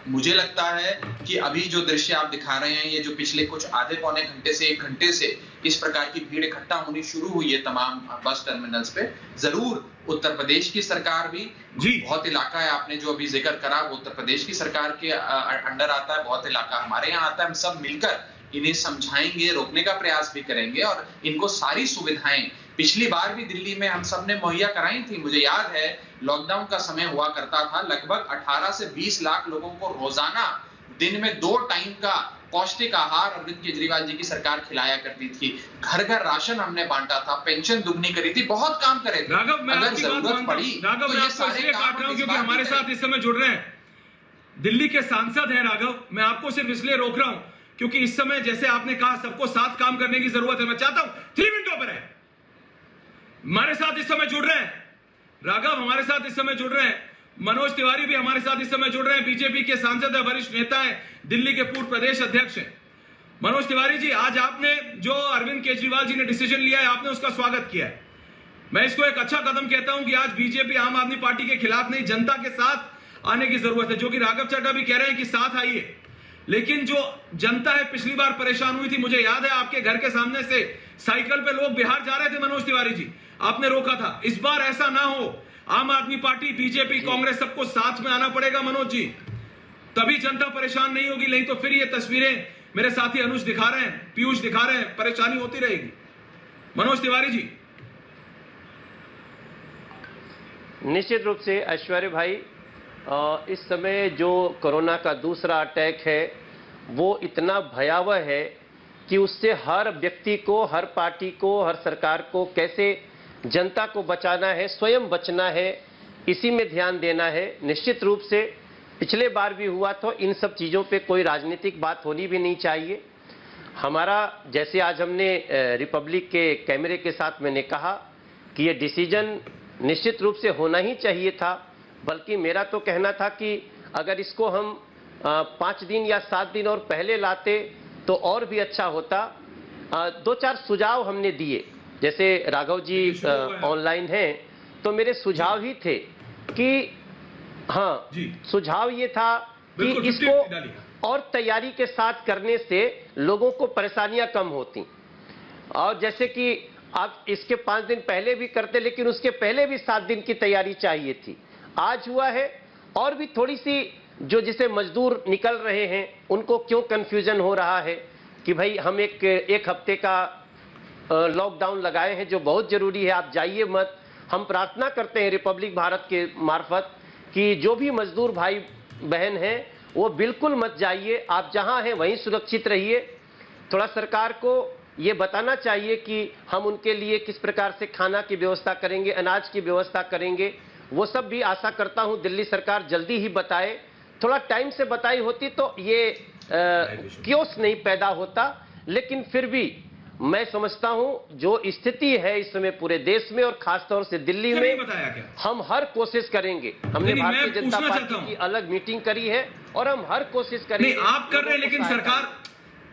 मुझे लगता है कि अभी जो दृश्य आप दिखा रहे हैं, ये जो पिछले कुछ आधे पौने घंटे से 1 घंटे से इस प्रकार की भीड़ इकट्ठा होनी शुरू हुई है तमाम बस टर्मिनल्स पे, जरूर उत्तर प्रदेश की सरकार भी, बहुत इलाका है आपने जो अभी जिक्र करा, वो उत्तर प्रदेश की सरकार के अंडर आता है, बहुत इलाका हमारे यहाँ आता है। हम सब मिलकर इन्हें समझाएंगे, रोकने का प्रयास भी करेंगे और इनको सारी सुविधाएं पिछली बार भी दिल्ली में हम सब ने मुहैया कराई थी। मुझे याद है लॉकडाउन का समय हुआ करता था, लगभग 18 से 20 लाख लोगों को रोजाना दिन में 2 टाइम का पौष्टिक आहार अरविंद केजरीवाल जी की सरकार खिलाया करती थी। घर घर राशन हमने बांटा था, पेंशन दुगनी करी थी, बहुत काम करे थे। राघव, मैं अगर आपकी बात जरूरत पड़ी राघव, मैं आपको इसलिए काट रहा हूं क्योंकि हमारे साथ इस समय जुड़ रहे हैं दिल्ली के सांसद हैं राघव। मैं आपको सिर्फ इसलिए रोक रहा हूं क्योंकि इस समय जैसे आपने कहा सबको साथ काम करने की जरूरत है। मैं चाहता हूं 3 मिनटों पर है हमारे साथ इस समय जुड़ रहे हैं राघव, हमारे साथ इस समय जुड़ रहे हैं मनोज तिवारी भी हमारे साथ इस समय जुड़ रहे हैं, बीजेपी के सांसद है, वरिष्ठ नेता है, दिल्ली के पूर्व प्रदेश अध्यक्ष हैं। मनोज तिवारी जी, आज आपने जो अरविंद केजरीवाल जी ने डिसीजन लिया है, आपने उसका स्वागत किया है। मैं इसको एक अच्छा कदम कहता हूं कि आज बीजेपी आम आदमी पार्टी के खिलाफ नहीं, जनता के साथ आने की जरूरत है, जो कि राघव चड्ढा भी कह रहे हैं कि साथ आइए। लेकिन जो जनता है पिछली बार परेशान हुई थी, मुझे याद है आपके घर के सामने से साइकिल पे लोग बिहार जा रहे थे मनोज तिवारी जी, आपने रोका था। इस बार ऐसा ना हो, आम आदमी पार्टी, बीजेपी, कांग्रेस सबको साथ में आना पड़ेगा मनोज जी, तभी जनता परेशान नहीं होगी। नहीं तो फिर ये तस्वीरें मेरे साथी अनुज दिखा रहे हैं, पीयूष दिखा रहे हैं, परेशानी होती रहेगी। मनोज तिवारी जी। निश्चित रूप से ऐश्वर्य भाई, इस समय जो कोरोना का दूसरा अटैक है वो इतना भयावह है कि उससे हर व्यक्ति को, हर पार्टी को, हर सरकार को कैसे जनता को बचाना है, स्वयं बचना है, इसी में ध्यान देना है। निश्चित रूप से पिछले बार भी हुआ तो इन सब चीज़ों पे कोई राजनीतिक बात होनी भी नहीं चाहिए। हमारा जैसे आज हमने रिपब्लिक के कैमरे के साथ मैंने कहा कि ये डिसीजन निश्चित रूप से होना ही चाहिए था, बल्कि मेरा तो कहना था कि अगर इसको हम 5 दिन या 7 दिन और पहले लाते तो और भी अच्छा होता। 2-4 सुझाव हमने दिए, जैसे राघव जी ऑनलाइन हैं तो मेरे सुझाव ही थे कि हाँ, सुझाव ये था कि इसको और तैयारी के साथ करने से लोगों को परेशानियां कम होती। और जैसे कि आप इसके 5 दिन पहले भी करते, लेकिन उसके पहले भी 7 दिन की तैयारी चाहिए थी। आज हुआ है और भी थोड़ी सी, जो जिसे मजदूर निकल रहे हैं उनको क्यों कंफ्यूजन हो रहा है कि भाई हम एक हफ्ते का लॉकडाउन लगाए हैं जो बहुत जरूरी है, आप जाइए मत। हम प्रार्थना करते हैं रिपब्लिक भारत के मार्फत कि जो भी मजदूर भाई बहन हैं वो बिल्कुल मत जाइए, आप जहां हैं वहीं सुरक्षित रहिए। थोड़ा सरकार को ये बताना चाहिए कि हम उनके लिए किस प्रकार से खाना की व्यवस्था करेंगे, अनाज की व्यवस्था करेंगे, वो सब भी आशा करता हूं दिल्ली सरकार जल्दी ही बताए। थोड़ा टाइम से बताई होती तो ये क्योस नहीं पैदा होता, लेकिन फिर भी मैं समझता हूं जो स्थिति है इस समय पूरे देश में और खासतौर से दिल्ली में, हम हर कोशिश करेंगे। हमने भारतीय जनता पार्टी की अलग मीटिंग करी है और हम हर कोशिश करेंगे। आप कर रहे हैं, लेकिन सरकार,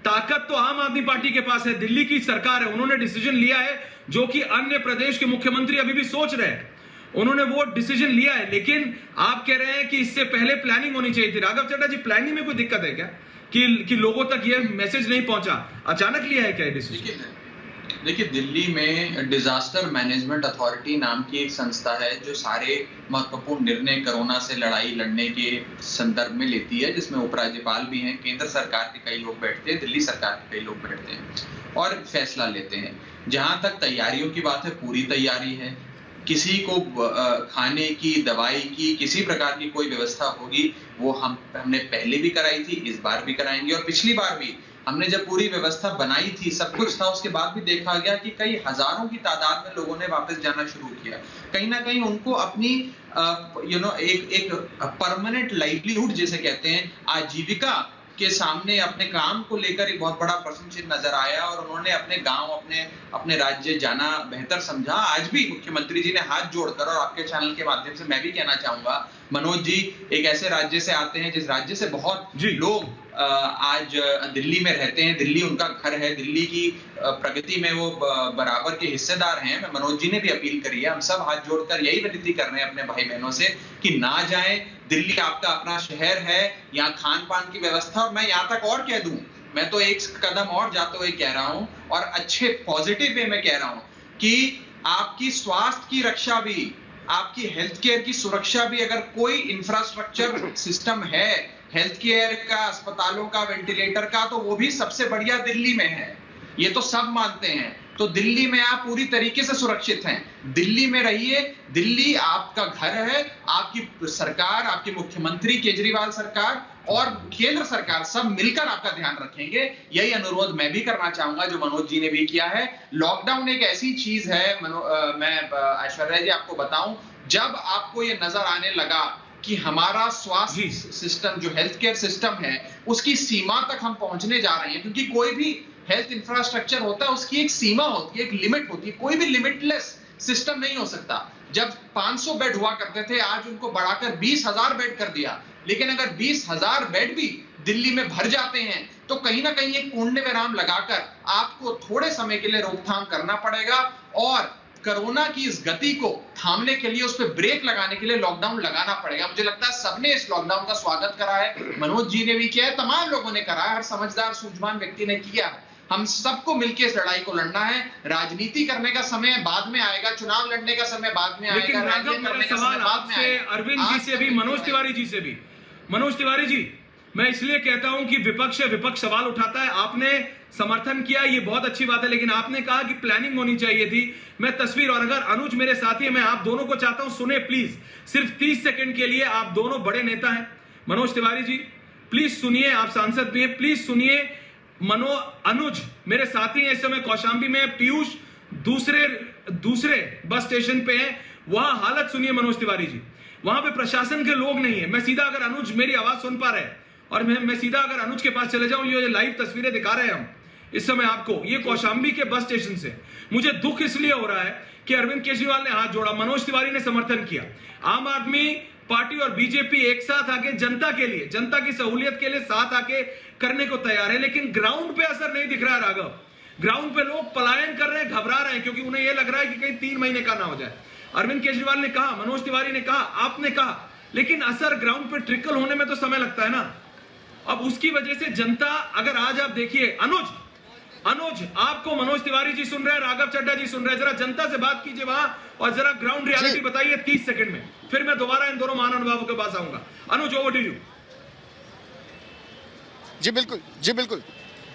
ताकत तो आम आदमी पार्टी के पास है, दिल्ली की सरकार है, उन्होंने डिसीजन लिया है जो कि अन्य प्रदेश के मुख्यमंत्री अभी भी सोच रहे हैं। उन्होंने वो डिसीजन लिया है, लेकिन आप कह रहे हैं कि इससे पहले प्लानिंग होनी चाहिए थी। राघव चड्ढा जी, प्लानिंग में कोई दिक्कत है क्या कि लोगों तक ये मैसेज नहीं पहुंचा? अचानक लिया है क्या डिसीजन? देखिए, दिल्ली में डिजास्टर मैनेजमेंट अथॉरिटी नाम की एक संस्था है जो सारे महत्वपूर्ण निर्णय कोरोना से लड़ाई लड़ने के संदर्भ में लेती है, जिसमें उपराज्यपाल भी हैं, केंद्र सरकार के कई लोग बैठते हैं, दिल्ली सरकार के कई लोग बैठते हैं और फैसला लेते हैं। जहां तक तैयारियों की बात है, पूरी तैयारी है। किसी को खाने की, दवाई की, किसी प्रकार की कोई व्यवस्था होगी वो हमने पहले भी कराई थी, इस बार भी कराएंगे। और पिछली बार भी हमने जब पूरी व्यवस्था बनाई थी, सब कुछ था, उसके बाद भी देखा गया कि कई हजारों की तादाद में लोगों ने वापस जाना शुरू किया। कहीं ना कहीं उनको अपनी एक परमानेंट लाइवलीहुड जिसे कहते हैं, आजीविका के सामने अपने काम को लेकर एक बहुत बड़ा प्रश्न चिन्ह नजर आया और उन्होंने अपने गांव, अपने राज्य जाना बेहतर समझा। आज भी मुख्यमंत्री जी ने हाथ जोड़कर, और आपके चैनल के माध्यम से मैं भी कहना चाहूंगा, मनोज जी एक ऐसे राज्य से आते हैं जिस राज्य से बहुत लोग आज दिल्ली में रहते हैं, दिल्ली उनका घर है, दिल्ली की प्रगति में वो बराबर के हिस्सेदार हैं। मैं मनोज जी ने भी अपील करी है, हम सब हाथ जोड़कर यही विनती कर रहे हैं अपने भाई बहनों से कि ना जाएं। दिल्ली आपका अपना शहर है, यहाँ खान पान की व्यवस्था, और मैं यहाँ तक और कह दूं, मैं तो एक कदम और जाते हुए कह रहा हूं और अच्छे पॉजिटिव वे में कह रहा हूं कि आपकी स्वास्थ्य की रक्षा भी, आपकी हेल्थ केयर की सुरक्षा भी, अगर कोई इंफ्रास्ट्रक्चर सिस्टम है हेल्थ केयर का, अस्पतालों का, वेंटिलेटर का, तो वो भी सबसे बढ़िया दिल्ली में है। ये तो सब मानते हैं। तो दिल्ली में आप पूरी तरीके से सुरक्षित हैं। दिल्ली में रहिए, दिल्ली आपका घर है। आपकी सरकार, आपके मुख्यमंत्री केजरीवाल सरकार और केंद्र सरकार सब मिलकर आपका ध्यान रखेंगे। यही अनुरोध मैं भी करना चाहूंगा जो मनोज जी ने भी किया है। लॉकडाउन एक ऐसी चीज है, मैं ऐश्वर्या जी आपको बताऊं, जब आपको ये नजर आने लगा कि हमारा स्वास्थ्य सिस्टम, जो हेल्थ केयर सिस्टम है, उसकी सीमा तक हम पहुंचने जा रहे हैं, क्योंकि कोई भी हेल्थ इंफ्रास्ट्रक्चर होता है उसकी एक सीमा होती है, एक लिमिट होती है। कोई भी लिमिटलेस सिस्टम नहीं हो सकता। जब 500 बेड हुआ करते थे, आज उनको बढ़ाकर 20,000 बेड कर दिया। लेकिन अगर 20,000 बेड भी दिल्ली में भर जाते हैं तो कहीं ना कहीं एक पूर्ण विराम लगाकर आपको थोड़े समय के लिए रोकथाम करना पड़ेगा और कोरोना की इस गति को थामने के लिए, उस पर ब्रेक लगाने के लिए लॉकडाउन लगाना पड़ेगा। मुझे लगता है सबने इस लॉकडाउन का स्वागत करा है, मनोज जी ने भी किया है, तमाम लोगों ने करा है, हर समझदार सूझवान व्यक्ति ने किया है। हम सबको मिलकर इस लड़ाई को लड़ना है। राजनीति करने का समय बाद में आएगा, चुनाव लड़ने का समय बाद में आएगा, लेकिन राघव, मेरा सवाल आपसे, अरविंद जी से भी, मनोज तिवारी जी से भी। मनोज तिवारी जी, मैं इसलिए कहता हूं कि विपक्ष सवाल उठाता है, आपने समर्थन किया, ये बहुत अच्छी बात है, लेकिन आपने कहा कि प्लानिंग होनी चाहिए थी। मैं तस्वीर, और अगर अनुज मेरे साथी है, मैं आप दोनों को चाहता हूं सुने प्लीज, सिर्फ 30 सेकंड के लिए। आप दोनों बड़े नेता हैं। मनोज तिवारी जी प्लीज सुनिए, आप सांसद भी हैं, प्लीज सुनिए। अनुज मेरे साथी हैं इस समय कौशाम्बी में, पीयूष दूसरे बस स्टेशन पे हैं, वहां हालत सुनिए मनोज तिवारी जी। वहां पे प्रशासन के लोग नहीं है। मैं सीधा, अगर अनुज मेरी आवाज सुन पा रहे हैं, और मैं सीधा अगर अनुज के पास चले जाऊं, ये लाइव तस्वीरें दिखा रहे हैं हम इस समय आपको, ये कौशाम्बी के बस स्टेशन से। मुझे दुख इसलिए हो रहा है कि अरविंद केजरीवाल ने हाथ जोड़ा, मनोज तिवारी ने समर्थन किया, आम आदमी पार्टी और बीजेपी एक साथ आके जनता के लिए, जनता की सहूलियत के लिए साथ आके करने को तैयार है, लेकिन ग्राउंड पे असर नहीं दिख रहा है राघव। ग्राउंड पे लोग पलायन कर रहे हैं, घबरा रहे हैं, क्योंकि उन्हें यह लग रहा है कि कहीं 3 महीने का ना हो जाए। अरविंद केजरीवाल ने कहा, मनोज तिवारी ने कहा, आपने कहा, लेकिन असर ग्राउंड पे ट्रिकल होने में तो समय लगता है ना। अब उसकी वजह से जनता, अगर आज आप देखिए, अनुज आपको मनोज तिवारी जी सुन रहे हैं, राघव चड्ढा जी सुन रहे हैं, जरा जनता से बात कीजिए वहां और जरा ग्राउंड रियलिटी बताइए 30 सेकंड में, फिर मैं दोबारा इन दोनों महानुभावों के पास आऊंगा। अनुज, ओवर टू यू।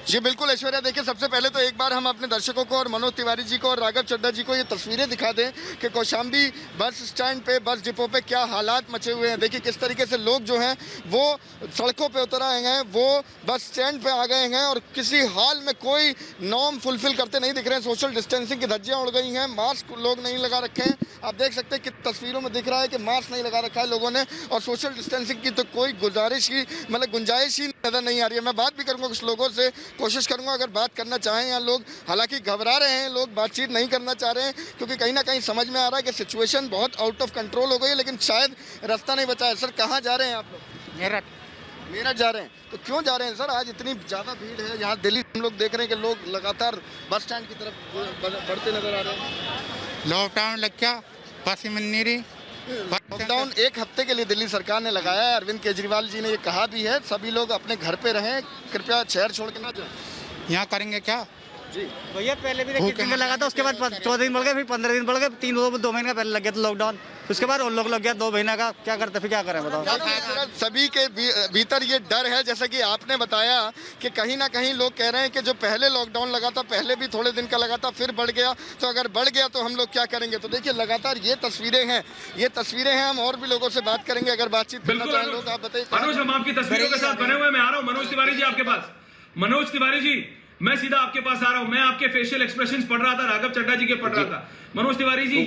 जी बिल्कुल ऐश्वर्या, देखिए सबसे पहले तो एक बार हम अपने दर्शकों को और मनोज तिवारी जी को और राघव चड्ढा जी को ये तस्वीरें दिखा दें कि कौशाम्बी बस स्टैंड पे, बस डिपो पे क्या हालात मचे हुए हैं। देखिए किस तरीके से लोग जो हैं वो सड़कों पे उतर आए हैं, वो बस स्टैंड पे आ गए हैं और किसी हाल में कोई नॉर्म फुलफिल करते नहीं दिख रहे हैं। सोशल डिस्टेंसिंग की धज्जियाँ उड़ गई हैं, मास्क लोग नहीं लगा रखे हैं। आप देख सकते हैं कि तस्वीरों में दिख रहा है कि मास्क नहीं लगा रखा है लोगों ने, और सोशल डिस्टेंसिंग की तो कोई गुंजाइश ही नज़र नहीं आ रही है। मैं बात भी करूँगा कुछ लोगों से, कोशिश करूंगा अगर बात करना चाहें यहाँ लोग, हालांकि घबरा रहे हैं लोग, बातचीत नहीं करना चाह रहे हैं, क्योंकि कहीं ना कहीं समझ में आ रहा है कि सिचुएशन बहुत आउट ऑफ कंट्रोल हो गई है, लेकिन शायद रास्ता नहीं बचा है। सर, कहाँ जा रहे हैं आप लोग? मेरठ जा रहे हैं। तो क्यों जा रहे हैं सर? आज इतनी ज़्यादा भीड़ है यहाँ दिल्ली, हम लोग देख रहे हैं कि लोग लगातार बस स्टैंड की तरफ बढ़ते नजर आ रहे हैं। लॉकडाउन लग गया, बस ही मिल नहीं रही। लॉकडाउन 1 हफ्ते के लिए दिल्ली सरकार ने लगाया है। अरविंद केजरीवाल जी ने ये कहा भी है, सभी लोग अपने घर पे रहें, कृपया शहर छोड़ के ना जाएं। यहाँ करेंगे क्या जी भैया? पहले भी 21 दिन में लगा था, उसके बाद 14 दिन बढ़ गए, फिर 15 दिन बढ़ गए, 2 महीने का पहले लग गया था लॉकडाउन, उसके बाद और लोग लग गया 2 महीना का। क्या करते, फिर क्या करें बताओ? सभी के भीतर ये डर है, जैसा कि आपने बताया कि कहीं ना कहीं लोग कह रहे हैं कि जो पहले लॉकडाउन लगा था, पहले भी थोड़े दिन का लगा था, फिर बढ़ गया, तो अगर बढ़ गया तो हम लोग क्या करेंगे? तो देखिए लगातार ये तस्वीरें हैं। हम और भी लोगों से बात करेंगे, अगर बातचीत करना चाहें लोग। आप बताइए। अनुज, हम आपकी तस्वीरों के साथ बने हुए, मैं आ रहा हूँ मनोज तिवारी जी आपके पास। मनोज तिवारी जी, मैं सीधा आपके पास आ रहा हूं। मैं आपके फेशियल एक्सप्रेशंस पढ़ रहा था, राघव चड्ढा जी के पढ़ रहा था। मनोज तिवारी जी,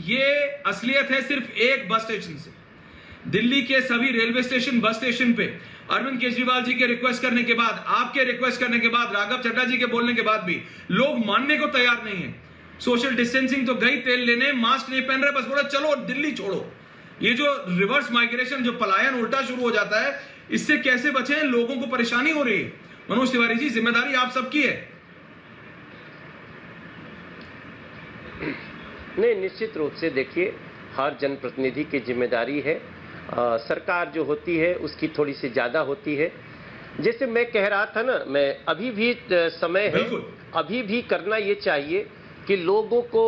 ये असलियत है सिर्फ एक बस स्टेशन से। दिल्ली के सभी रेलवे स्टेशन, बस स्टेशन पे अरविंद केजरीवाल जी के रिक्वेस्ट करने के बाद, आपके रिक्वेस्ट करने के बाद, राघव चड्ढा जी के बोलने के बाद भी लोग मानने को तैयार नहीं है। सोशल डिस्टेंसिंग तो गई तेल लेने, मास्क नहीं पहन रहे, बस बोला चलो दिल्ली छोड़ो। ये जो रिवर्स माइग्रेशन, जो पलायन उल्टा शुरू हो जाता है, इससे कैसे बचें? लोगों को परेशानी हो रही है। मनोज तिवारी जी, जिम्मेदारी आप सबकी है। नहीं, निश्चित रूप से देखिए, हर जनप्रतिनिधि की जिम्मेदारी है। सरकार जो होती है उसकी थोड़ी सी ज्यादा होती है। जैसे मैं कह रहा था ना, मैं अभी भी समय है, अभी भी करना ये चाहिए कि लोगों को,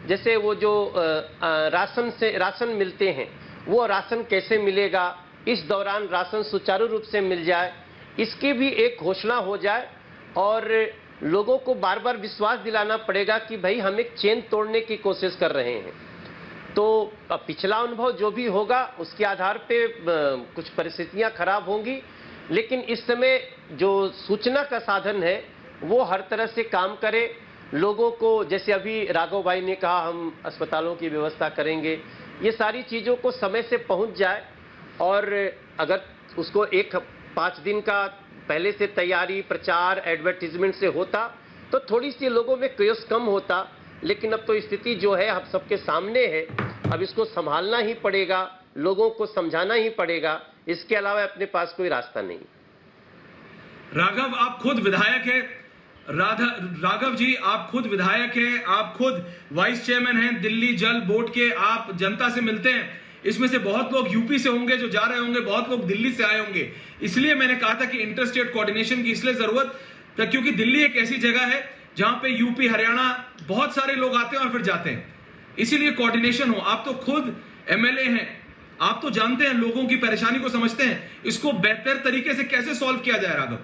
जैसे वो जो राशन मिलते हैं, वो राशन कैसे मिलेगा, इस दौरान राशन सुचारू रूप से मिल जाए, इसकी भी एक घोषणा हो जाए। और लोगों को बार बार विश्वास दिलाना पड़ेगा कि भाई हम एक चेन तोड़ने की कोशिश कर रहे हैं। तो पिछला अनुभव जो भी होगा उसके आधार पे कुछ परिस्थितियां खराब होंगी, लेकिन इस समय जो सूचना का साधन है वो हर तरह से काम करे। लोगों को, जैसे अभी राघव भाई ने कहा, हम अस्पतालों की व्यवस्था करेंगे, ये सारी चीज़ों को समय से पहुंच जाए। और अगर उसको 5 दिन का पहले से तैयारी, प्रचार, एडवर्टीजमेंट से होता तो थोड़ी सी लोगों में क्योस कम होता। लेकिन अब तो स्थिति जो है हम सबके सामने है, अब इसको संभालना ही पड़ेगा, लोगों को समझाना ही पड़ेगा, इसके अलावा अपने पास कोई रास्ता नहीं। राघव, आप खुद विधायक है। राघव जी, आप खुद विधायक हैं, आप खुद वाइस चेयरमैन हैं दिल्ली जल बोर्ड के, आप जनता से मिलते हैं। इसमें से बहुत लोग यूपी से होंगे जो जा रहे होंगे, बहुत लोग दिल्ली से आए होंगे। इसलिए मैंने कहा था कि इंटर स्टेट कोऑर्डिनेशन की इसलिए जरूरत, क्योंकि दिल्ली एक ऐसी जगह है जहां पे यूपी, हरियाणा बहुत सारे लोग आते हैं और फिर जाते हैं, इसीलिए कोऑर्डिनेशन हो। आप तो खुद एमएलए हैं, आप तो जानते हैं, लोगों की परेशानी को समझते हैं, इसको बेहतर तरीके से कैसे सॉल्व किया जाए? राघव,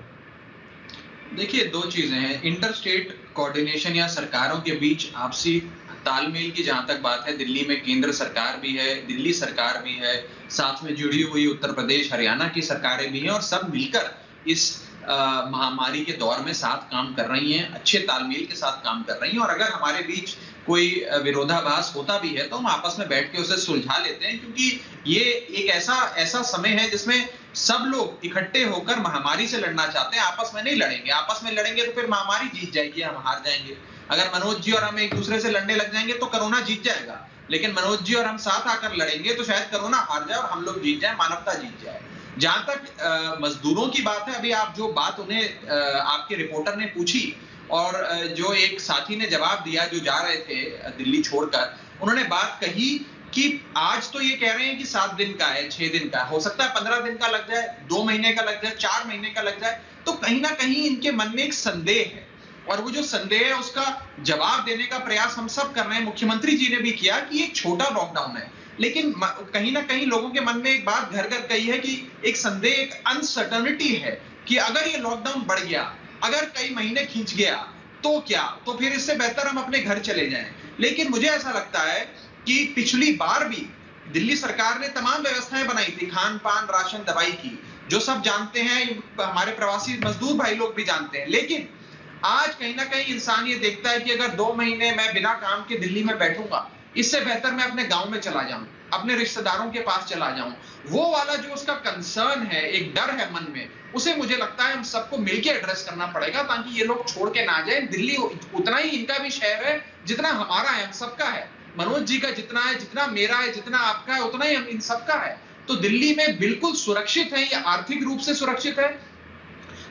देखिए, 2 चीजें हैं। इंटर स्टेट कोऑर्डिनेशन या सरकारों के बीच आपसी तालमेल की जहां तक बात है, दिल्ली में केंद्र सरकार भी है, दिल्ली सरकार भी है, साथ में जुड़ी हुई उत्तर प्रदेश, हरियाणा की सरकारें भी हैं, और सब मिलकर इस महामारी के दौर में साथ काम कर रही हैं, अच्छे तालमेल के साथ काम कर रही हैं। और अगर हमारे बीच कोई विरोधाभास होता भी है तो हम आपस में बैठ के उसे सुलझा लेते हैं, क्योंकि ये एक ऐसा समय है जिसमें सब लोग इकट्ठे होकर महामारी से लड़ना चाहते हैं। आपस में नहीं लड़ेंगे, आपस में लड़ेंगे तो फिर महामारी जीत जाएगी, हम हार जाएंगे। अगर मनोज जी और हम एक दूसरे से लड़ने लग जाएंगे तो कोरोना जीत जाएगा, लेकिन मनोज जी और हम साथ आकर लड़ेंगे तो शायद कोरोना हार जाए और हम लोग जीत जाए, मानवता जीत जाए। जहां तक मजदूरों की बात है, अभी आप जो बात उन्हें आपके रिपोर्टर ने पूछी और जो एक साथी ने जवाब दिया जो जा रहे थे दिल्ली छोड़कर, उन्होंने बात कही कि आज तो ये कह रहे हैं कि 7 दिन का है, 6 दिन का, हो सकता है 15 दिन का लग जाए, 2 महीने का लग जाए, 4 महीने का लग जाए। तो कहीं ना कहीं इनके मन में एक संदेह है, और वो जो संदेह है उसका जवाब देने का प्रयास हम सब कर रहे हैं। मुख्यमंत्री जी ने भी किया कि एक छोटा लॉकडाउन है, लेकिन कहीं ना कहीं लोगों के मन में एक बात घर घर कही है कि एक संदेह, एक अनसर्टेनिटी है कि अगर ये लॉकडाउन बढ़ गया, अगर कई महीने खींच गया तो क्या, तो फिर इससे बेहतर हम अपने घर चले जाएं। लेकिन मुझे ऐसा लगता है कि पिछली बार भी दिल्ली सरकार ने तमाम व्यवस्थाएं बनाई थी, खान पान, राशन, दवाई की, जो सब जानते हैं, हमारे प्रवासी मजदूर भाई लोग भी जानते हैं। लेकिन आज कहीं ना कहीं इंसान ये देखता है कि अगर 2 महीने मैं बिना काम के दिल्ली में बैठूंगा, इससे बेहतर मैं अपने गांव में चला जाऊं, अपने रिश्तेदारों के पास चला जाऊं। वो वाला जो उसका कंसर्न है, एक डर है मन में, उसे मुझे लगता है हम सबको मिलकर एड्रेस करना पड़ेगा, ताकि ये लोग छोड़ के ना जाए। दिल्ली उतना ही इनका भी शहर है जितना हमारा है, हम सबका है। मनोज जी का जितना है, जितना मेरा है, जितना आपका है, उतना ही हम इन सबका है। तो दिल्ली में बिल्कुल सुरक्षित है, ये आर्थिक रूप से सुरक्षित है,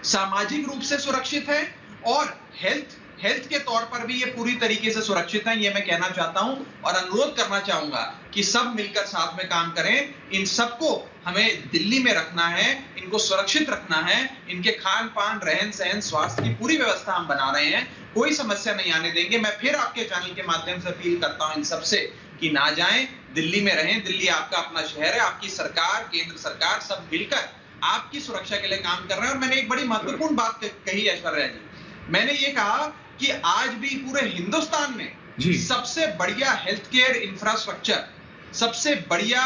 सामाजिक रूप से सुरक्षित है, और हेल्थ के तौर पर भी ये पूरी तरीके से सुरक्षित है। ये मैं कहना चाहता हूं और अनुरोध करना चाहूंगा कि सब मिलकर साथ में काम करें। इन सबको हमें दिल्ली में रखना है, इनको सुरक्षित रखना है, इनके खान पान, रहन सहन, स्वास्थ्य की पूरी व्यवस्था हम बना रहे हैं, कोई समस्या नहीं आने देंगे। मैं फिर आपके चैनल के माध्यम से अपील करता हूं इन सबसे कि ना जाएं, दिल्ली में रहें। दिल्ली आपका अपना शहर है, आपकी सरकार, केंद्र सरकार सब मिलकर आपकी सुरक्षा के लिए काम कर रहे हैं। और मैंने एक बड़ी महत्वपूर्ण बात कही ऐश्वर्या जी, मैंने ये कहा कि आज भी पूरे हिंदुस्तान में सबसे बढ़िया हेल्थ केयर इंफ्रास्ट्रक्चर, सबसे बढ़िया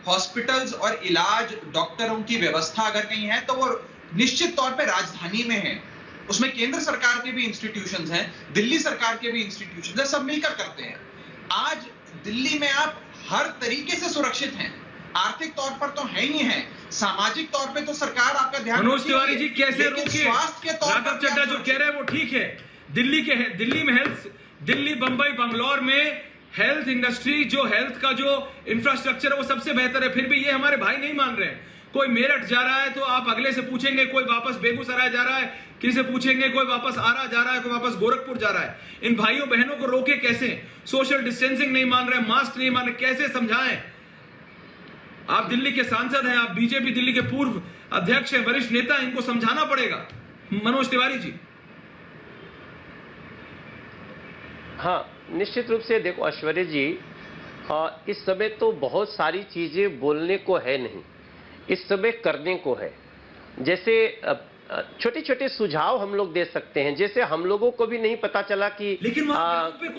हॉस्पिटल्स और इलाज, डॉक्टरों की व्यवस्था अगर कहीं है तो वो निश्चित तौर पे राजधानी में है। उसमें केंद्र सरकार के भी इंस्टीट्यूशंस हैं, दिल्ली सरकार के भी इंस्टीट्यूशंस हैं, सब मिलकर करते हैं। आज दिल्ली में आप हर तरीके से सुरक्षित हैं, आर्थिक तौर पर तो है ही है, सामाजिक तौर पे तो सरकार आपका ध्यान, मनोज तिवारी जी कैसे रोके? स्वास्थ्य के तौर पर राघव चड्ढा जो कह रहे हैं वो ठीक है, दिल्ली में हेल्थ, दिल्ली, बंबई, बंगलौर में हेल्थ इंडस्ट्री, जो हेल्थ का जो इंफ्रास्ट्रक्चर है वो सबसे बेहतर है, फिर भी ये हमारे भाई नहीं मान रहे हैं। कोई मेरठ जा रहा है तो आप अगले से पूछेंगे, कोई वापस बेगूसराय जा रहा है, किसी से पूछेंगे, कोई वापस आरा जा रहा है, कोई वापस गोरखपुर जा रहा है। इन भाइयों बहनों को रोके कैसे? सोशल डिस्टेंसिंग नहीं मान रहे, मास्क नहीं मान रहे, कैसे समझाएं? आप दिल्ली के सांसद हैं, आप बीजेपी दिल्ली के पूर्व अध्यक्ष हैं, वरिष्ठ नेता, इनको समझाना पड़ेगा। मनोज तिवारी जी। हाँ, निश्चित रूप से देखो ऐश्वर्या जी, इस समय तो बहुत सारी चीजें बोलने को है नहीं, इस समय करने को है। जैसे छोटे छोटे सुझाव हम लोग दे सकते हैं, जैसे हम लोगों को भी नहीं पता चला कि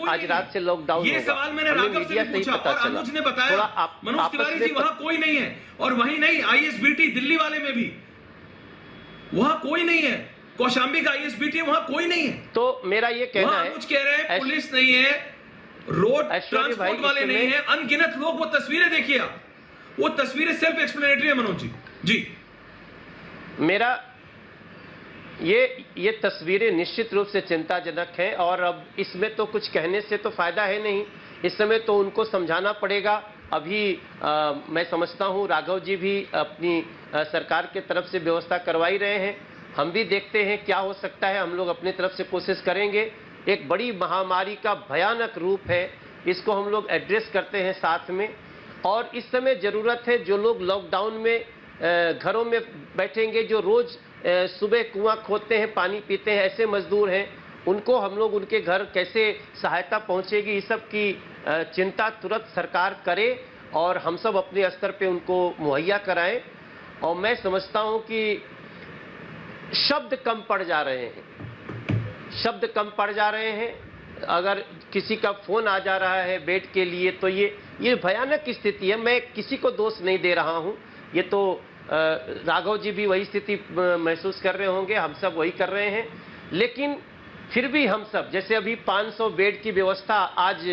आज रात से लॉकडाउन होगा। ये सवाल मैंने राघव से भी पूछा और अनुज ने बताया, मनोज तिवारी जी, वहां कोई नहीं है। और वहीं नहीं, आईएसबीटी दिल्ली वाले में भी वहां कोई नहीं है, कौशाम्बी का आईएसबीटी वहां कोई नहीं है। तो मेरा ये कहना है, अनुज कह रहे हैं पुलिस नहीं है, रोड ट्रांसपोर्ट वाले नहीं है, अनगिनत लोग। वो तस्वीरें देखिए आप, वो तस्वीरें सेल्फ एक्सप्लेनेटरी है मनोज जी। जी, मेरा ये तस्वीरें निश्चित रूप से चिंताजनक हैं और अब इसमें तो कुछ कहने से तो फायदा है नहीं, इस समय तो उनको समझाना पड़ेगा। अभी मैं समझता हूं राघव जी भी अपनी सरकार के तरफ से व्यवस्था करवाई रहे हैं, हम भी देखते हैं क्या हो सकता है, हम लोग अपनी तरफ से कोशिश करेंगे। एक बड़ी महामारी का भयानक रूप है, इसको हम लोग एड्रेस करते हैं साथ में। और इस समय जरूरत है, जो लोग लॉकडाउन में घरों में बैठेंगे, जो रोज सुबह कुआं खोदते हैं, पानी पीते हैं, ऐसे मजदूर हैं, उनको हम लोग उनके घर कैसे सहायता पहुंचेगी, इस सब की चिंता तुरंत सरकार करे और हम सब अपने स्तर पे उनको मुहैया कराएं। और मैं समझता हूं कि शब्द कम पड़ जा रहे हैं, शब्द कम पड़ जा रहे हैं। अगर किसी का फोन आ जा रहा है बेड के लिए, तो ये भयानक स्थिति है। मैं किसी को दोष नहीं दे रहा हूं, ये तो राघव जी भी वही स्थिति महसूस कर रहे होंगे, हम सब वही कर रहे हैं। लेकिन फिर भी हम सब, जैसे अभी 500 बेड की व्यवस्था आज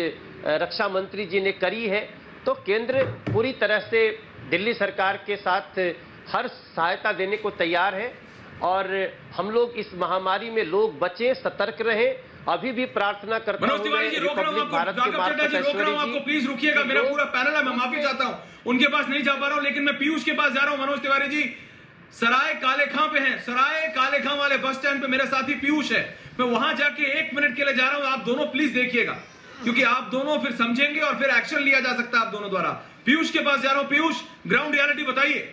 रक्षा मंत्री जी ने करी है, तो केंद्र पूरी तरह से दिल्ली सरकार के साथ हर सहायता देने को तैयार है। और हम लोग इस महामारी में लोग बचें, सतर्क रहें। अभी भी प्रार्थना करता हूं, रिपब्लिक भारत के आपको प्लीज रुकिएगा, मेरा पूरा पैनल है, मैं माफी चाहता हूं, उनके पास नहीं जा पा रहा हूं, लेकिन मैं पीयूष के पास जा रहा हूं। मनोज तिवारी जी सराय काले खां पे हैं, सराय काले खां वाले बस स्टैंड पे मेरा साथी पीयूष है, मैं वहां जाके 1 मिनट के लिए जा रहा हूं। आप दोनों प्लीज देखिएगा, क्योंकि आप दोनों फिर समझेंगे और फिर एक्शन लिया जा सकता है आप दोनों द्वारा। पीयूष के पास जा रहा हूं। पीयूष, ग्राउंड रियलिटी बताइए।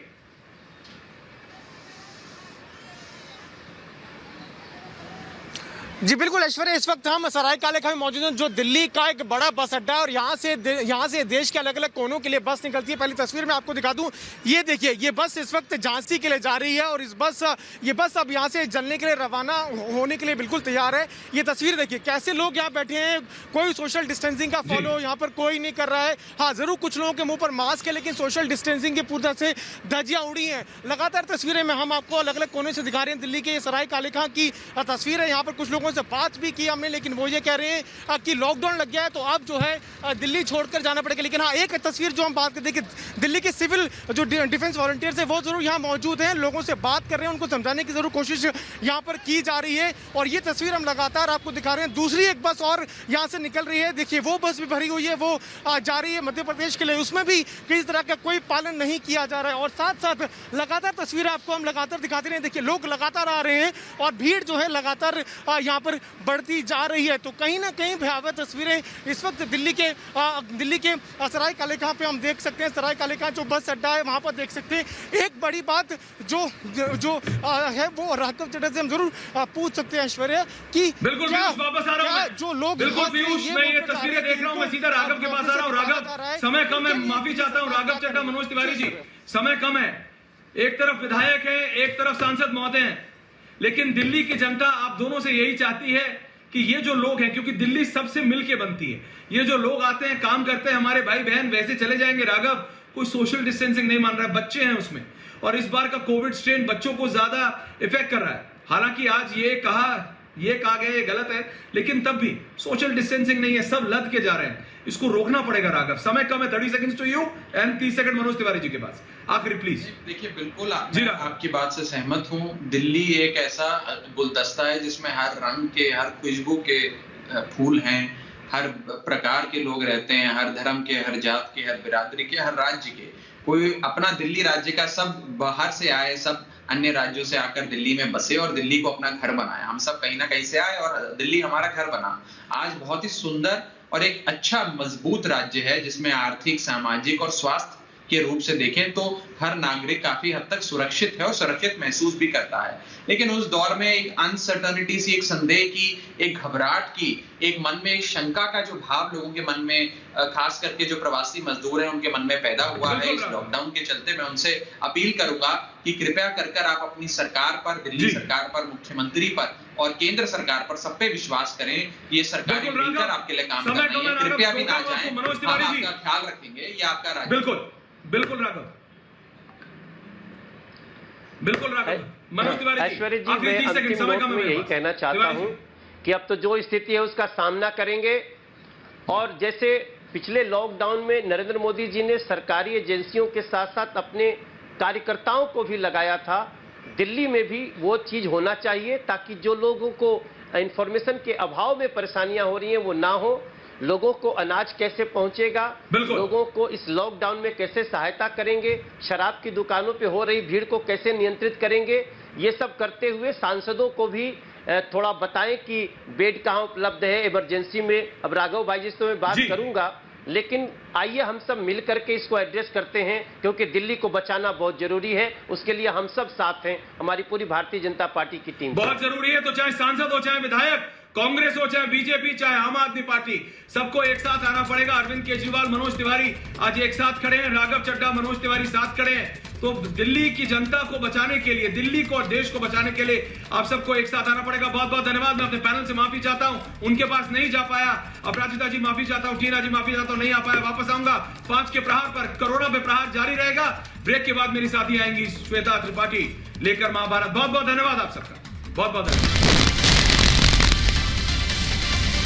जी बिल्कुल ऐश्वर्या, इस वक्त हम सराय काले खां में मौजूद हैं, जो दिल्ली का एक बड़ा बस अड्डा है और यहाँ से देश के अलग अलग कोनों के लिए बस निकलती है। पहली तस्वीर में आपको दिखा दूं, ये देखिए, ये बस इस वक्त झांसी के लिए जा रही है और ये बस अब यहाँ से चलने के लिए रवाना होने के लिए बिल्कुल तैयार है। ये तस्वीर देखिए, कैसे लोग यहाँ बैठे हैं, कोई सोशल डिस्टेंसिंग का फॉलो यहाँ पर कोई नहीं कर रहा है। हाँ, जरूर कुछ लोगों के मुंह पर मास्क है, लेकिन सोशल डिस्टेंसिंग की पूरी तरह से धज्जियां उड़ी हैं। लगातार तस्वीरें में हम आपको अलग अलग कोने से दिखा रहे हैं। दिल्ली के सराय काले खां की तस्वीर है, यहाँ पर कुछ लोगों से बात भी की हमने, लेकिन वो ये कह रहे हैं कि लॉकडाउन लग गया है तो अब जो है दिल्ली छोड़कर जाना पड़ेगा। लेकिन हाँ, एक तस्वीर जो हम बात करते हैं कि दिल्ली के सिविल जो डिफेंस वॉलंटियर्स है वो जरूर यहाँ मौजूद हैं, लोगों से बात कर रहे हैं, उनको समझाने की जरूर कोशिश यहाँ पर की जा रही है। और ये तस्वीर हम लगातार आपको दिखा रहे हैं। दूसरी एक बस और यहाँ से निकल रही है, देखिए वो बस भी भरी हुई है, वो जा रही है मध्य प्रदेश के लिए, उसमें भी किसी तरह का कोई पालन नहीं किया जा रहा है। और साथ साथ लगातार तस्वीरें आपको हम लगातार दिखाते रहे, देखिए लोग लगातार आ रहे हैं और भीड़ जो है लगातार यहाँ पर बढ़ती जा रही है। तो कहीं ना कहीं भयावह तस्वीरें इस वक्त दिल्ली के सराय काले खां पे हम देख सकते हैं। सराय काले खां जो बस अड्डा है वहां पर देख सकते हैं। एक बड़ी बात जो है वो राघव चड्ढा से हम जरूर पूछ सकते हैं ऐश्वर्या कि बिल्कुल वापस आ रहा हूं जो लोग, बिल्कुल पीयूष, मैं ये तस्वीरें देख रहा हूं, मैं सीधा राघव के पास आ रहा हूं। राघव, समय कम है, माफी चाहता हूं राघव चड्ढा, मनोज तिवारी जी, समय कम है। एक तरफ विधायक है, एक तरफ सांसद महोदय हैं, लेकिन दिल्ली की जनता आप दोनों से यही चाहती है कि ये जो लोग हैं, क्योंकि दिल्ली सबसे मिलके बनती है, ये जो लोग आते हैं, काम करते हैं, हमारे भाई बहन वैसे चले जाएंगे। राघव, कोई सोशल डिस्टेंसिंग नहीं मान रहा है, बच्चे हैं उसमें, और इस बार का कोविड स्ट्रेन बच्चों को ज्यादा इफेक्ट कर रहा है। हालांकि आज ये कहा गया, ये गलत है, लेकिन तब भी सोशल डिस्टेंसिंग नहीं है, सब लद के जा रहे हैं, इसको रोकना पड़ेगा। राघव, समय कम है, 30 seconds to you and 30 second Manoj Tiwari ji के पास, आखिरी प्लीज। देखिए, बिल्कुल मैं आपकी बात से सहमत हूं। दिल्ली एक ऐसा गुलदस्ता है जिसमें हर रंग के, हर खुशबू के फूल हैं, हर प्रकार के लोग रहते हैं, हर धर्म के, हर जात के, हर बिरादरी के, हर राज्य के। कोई अपना दिल्ली राज्य का, सब बाहर से आए, सब अन्य राज्यों से आकर दिल्ली में बसे और दिल्ली को अपना घर बनाया। हम सब कहीं ना कहीं से आए और दिल्ली हमारा घर बना। आज बहुत ही सुंदर और एक अच्छा मजबूत राज्य है, जिसमें आर्थिक, सामाजिक और स्वास्थ्य के रूप से देखें तो हर नागरिक काफी हद तक सुरक्षित है और सुरक्षित महसूस भी करता है। लेकिन उस दौर में एक अनसर्टनिटी सी, एक संदेह की, एक घबराहट की, एक मन में एक शंका का जो भाव लोगों के मन में, खास करके जो प्रवासी मजदूर हैं उनके मन में पैदा हुआ है इस लॉकडाउन के चलते। मैं उनसे अपील करूंगा कि कृपया कर आप अपनी सरकार पर, दिल्ली सरकार पर, मुख्यमंत्री पर और केंद्र सरकार पर, सब पे विश्वास करें। ये सरकारी मिलकर आपके लिए काम कर रही है, कृपया भी ना जाएं, हम आपका ख्याल रखेंगे, ये आपका राज्य। बिल्कुल राघव, बिल्कुल राघव। मनोज तिवारी जी, ऐश्वर्य जी, मैं अंतिम नोट में यही कहना चाहता हूं कि अब तो जो स्थिति है उसका सामना करेंगे। और जैसे पिछले लॉकडाउन में नरेंद्र मोदी जी ने सरकारी एजेंसियों के साथ साथ अपने कार्यकर्ताओं को भी लगाया था, दिल्ली में भी वो चीज होना चाहिए ताकि जो लोगों को इंफॉर्मेशन के अभाव में परेशानियां हो रही हैं वो ना हो। लोगों को अनाज कैसे पहुंचेगा, लोगों को इस लॉकडाउन में कैसे सहायता करेंगे, शराब की दुकानों पे हो रही भीड़ को कैसे नियंत्रित करेंगे, ये सब करते हुए सांसदों को भी थोड़ा बताएं कि बेड कहाँ उपलब्ध है इमरजेंसी में। अब राघव भाई जी से मैं बात करूंगा, लेकिन आइए हम सब मिल करके इसको एड्रेस करते हैं, क्योंकि दिल्ली को बचाना बहुत जरूरी है। उसके लिए हम सब साथ हैं, हमारी पूरी भारतीय जनता पार्टी की टीम बहुत जरूरी है। तो चाहे सांसद हो, चाहे विधायक, कांग्रेस हो, चाहे बीजेपी, चाहे आम आदमी पार्टी, सबको एक साथ आना पड़ेगा। अरविंद केजरीवाल, मनोज तिवारी आज एक साथ खड़े हैं, राघव चड्ढा, मनोज तिवारी साथ खड़े हैं। तो दिल्ली की जनता को बचाने के लिए, दिल्ली को और देश को बचाने के लिए आप सबको एक साथ आना पड़ेगा। बहुत बहुत धन्यवाद। मैं अपने पैनल से माफी चाहता हूं, उनके पास नहीं जा पाया। अपराजिता जी माफी चाहता हूं, टीना जी माफी चाहता हूं, नहीं आ पाया। वापस आऊंगा 5 के प्रहार पर। कोरोना पे प्रहार जारी रहेगा। ब्रेक के बाद मेरी साथी आएंगी श्वेता त्रिपाठी लेकर महाभारत। बहुत बहुत धन्यवाद आप सबका, बहुत बहुत धन्यवाद।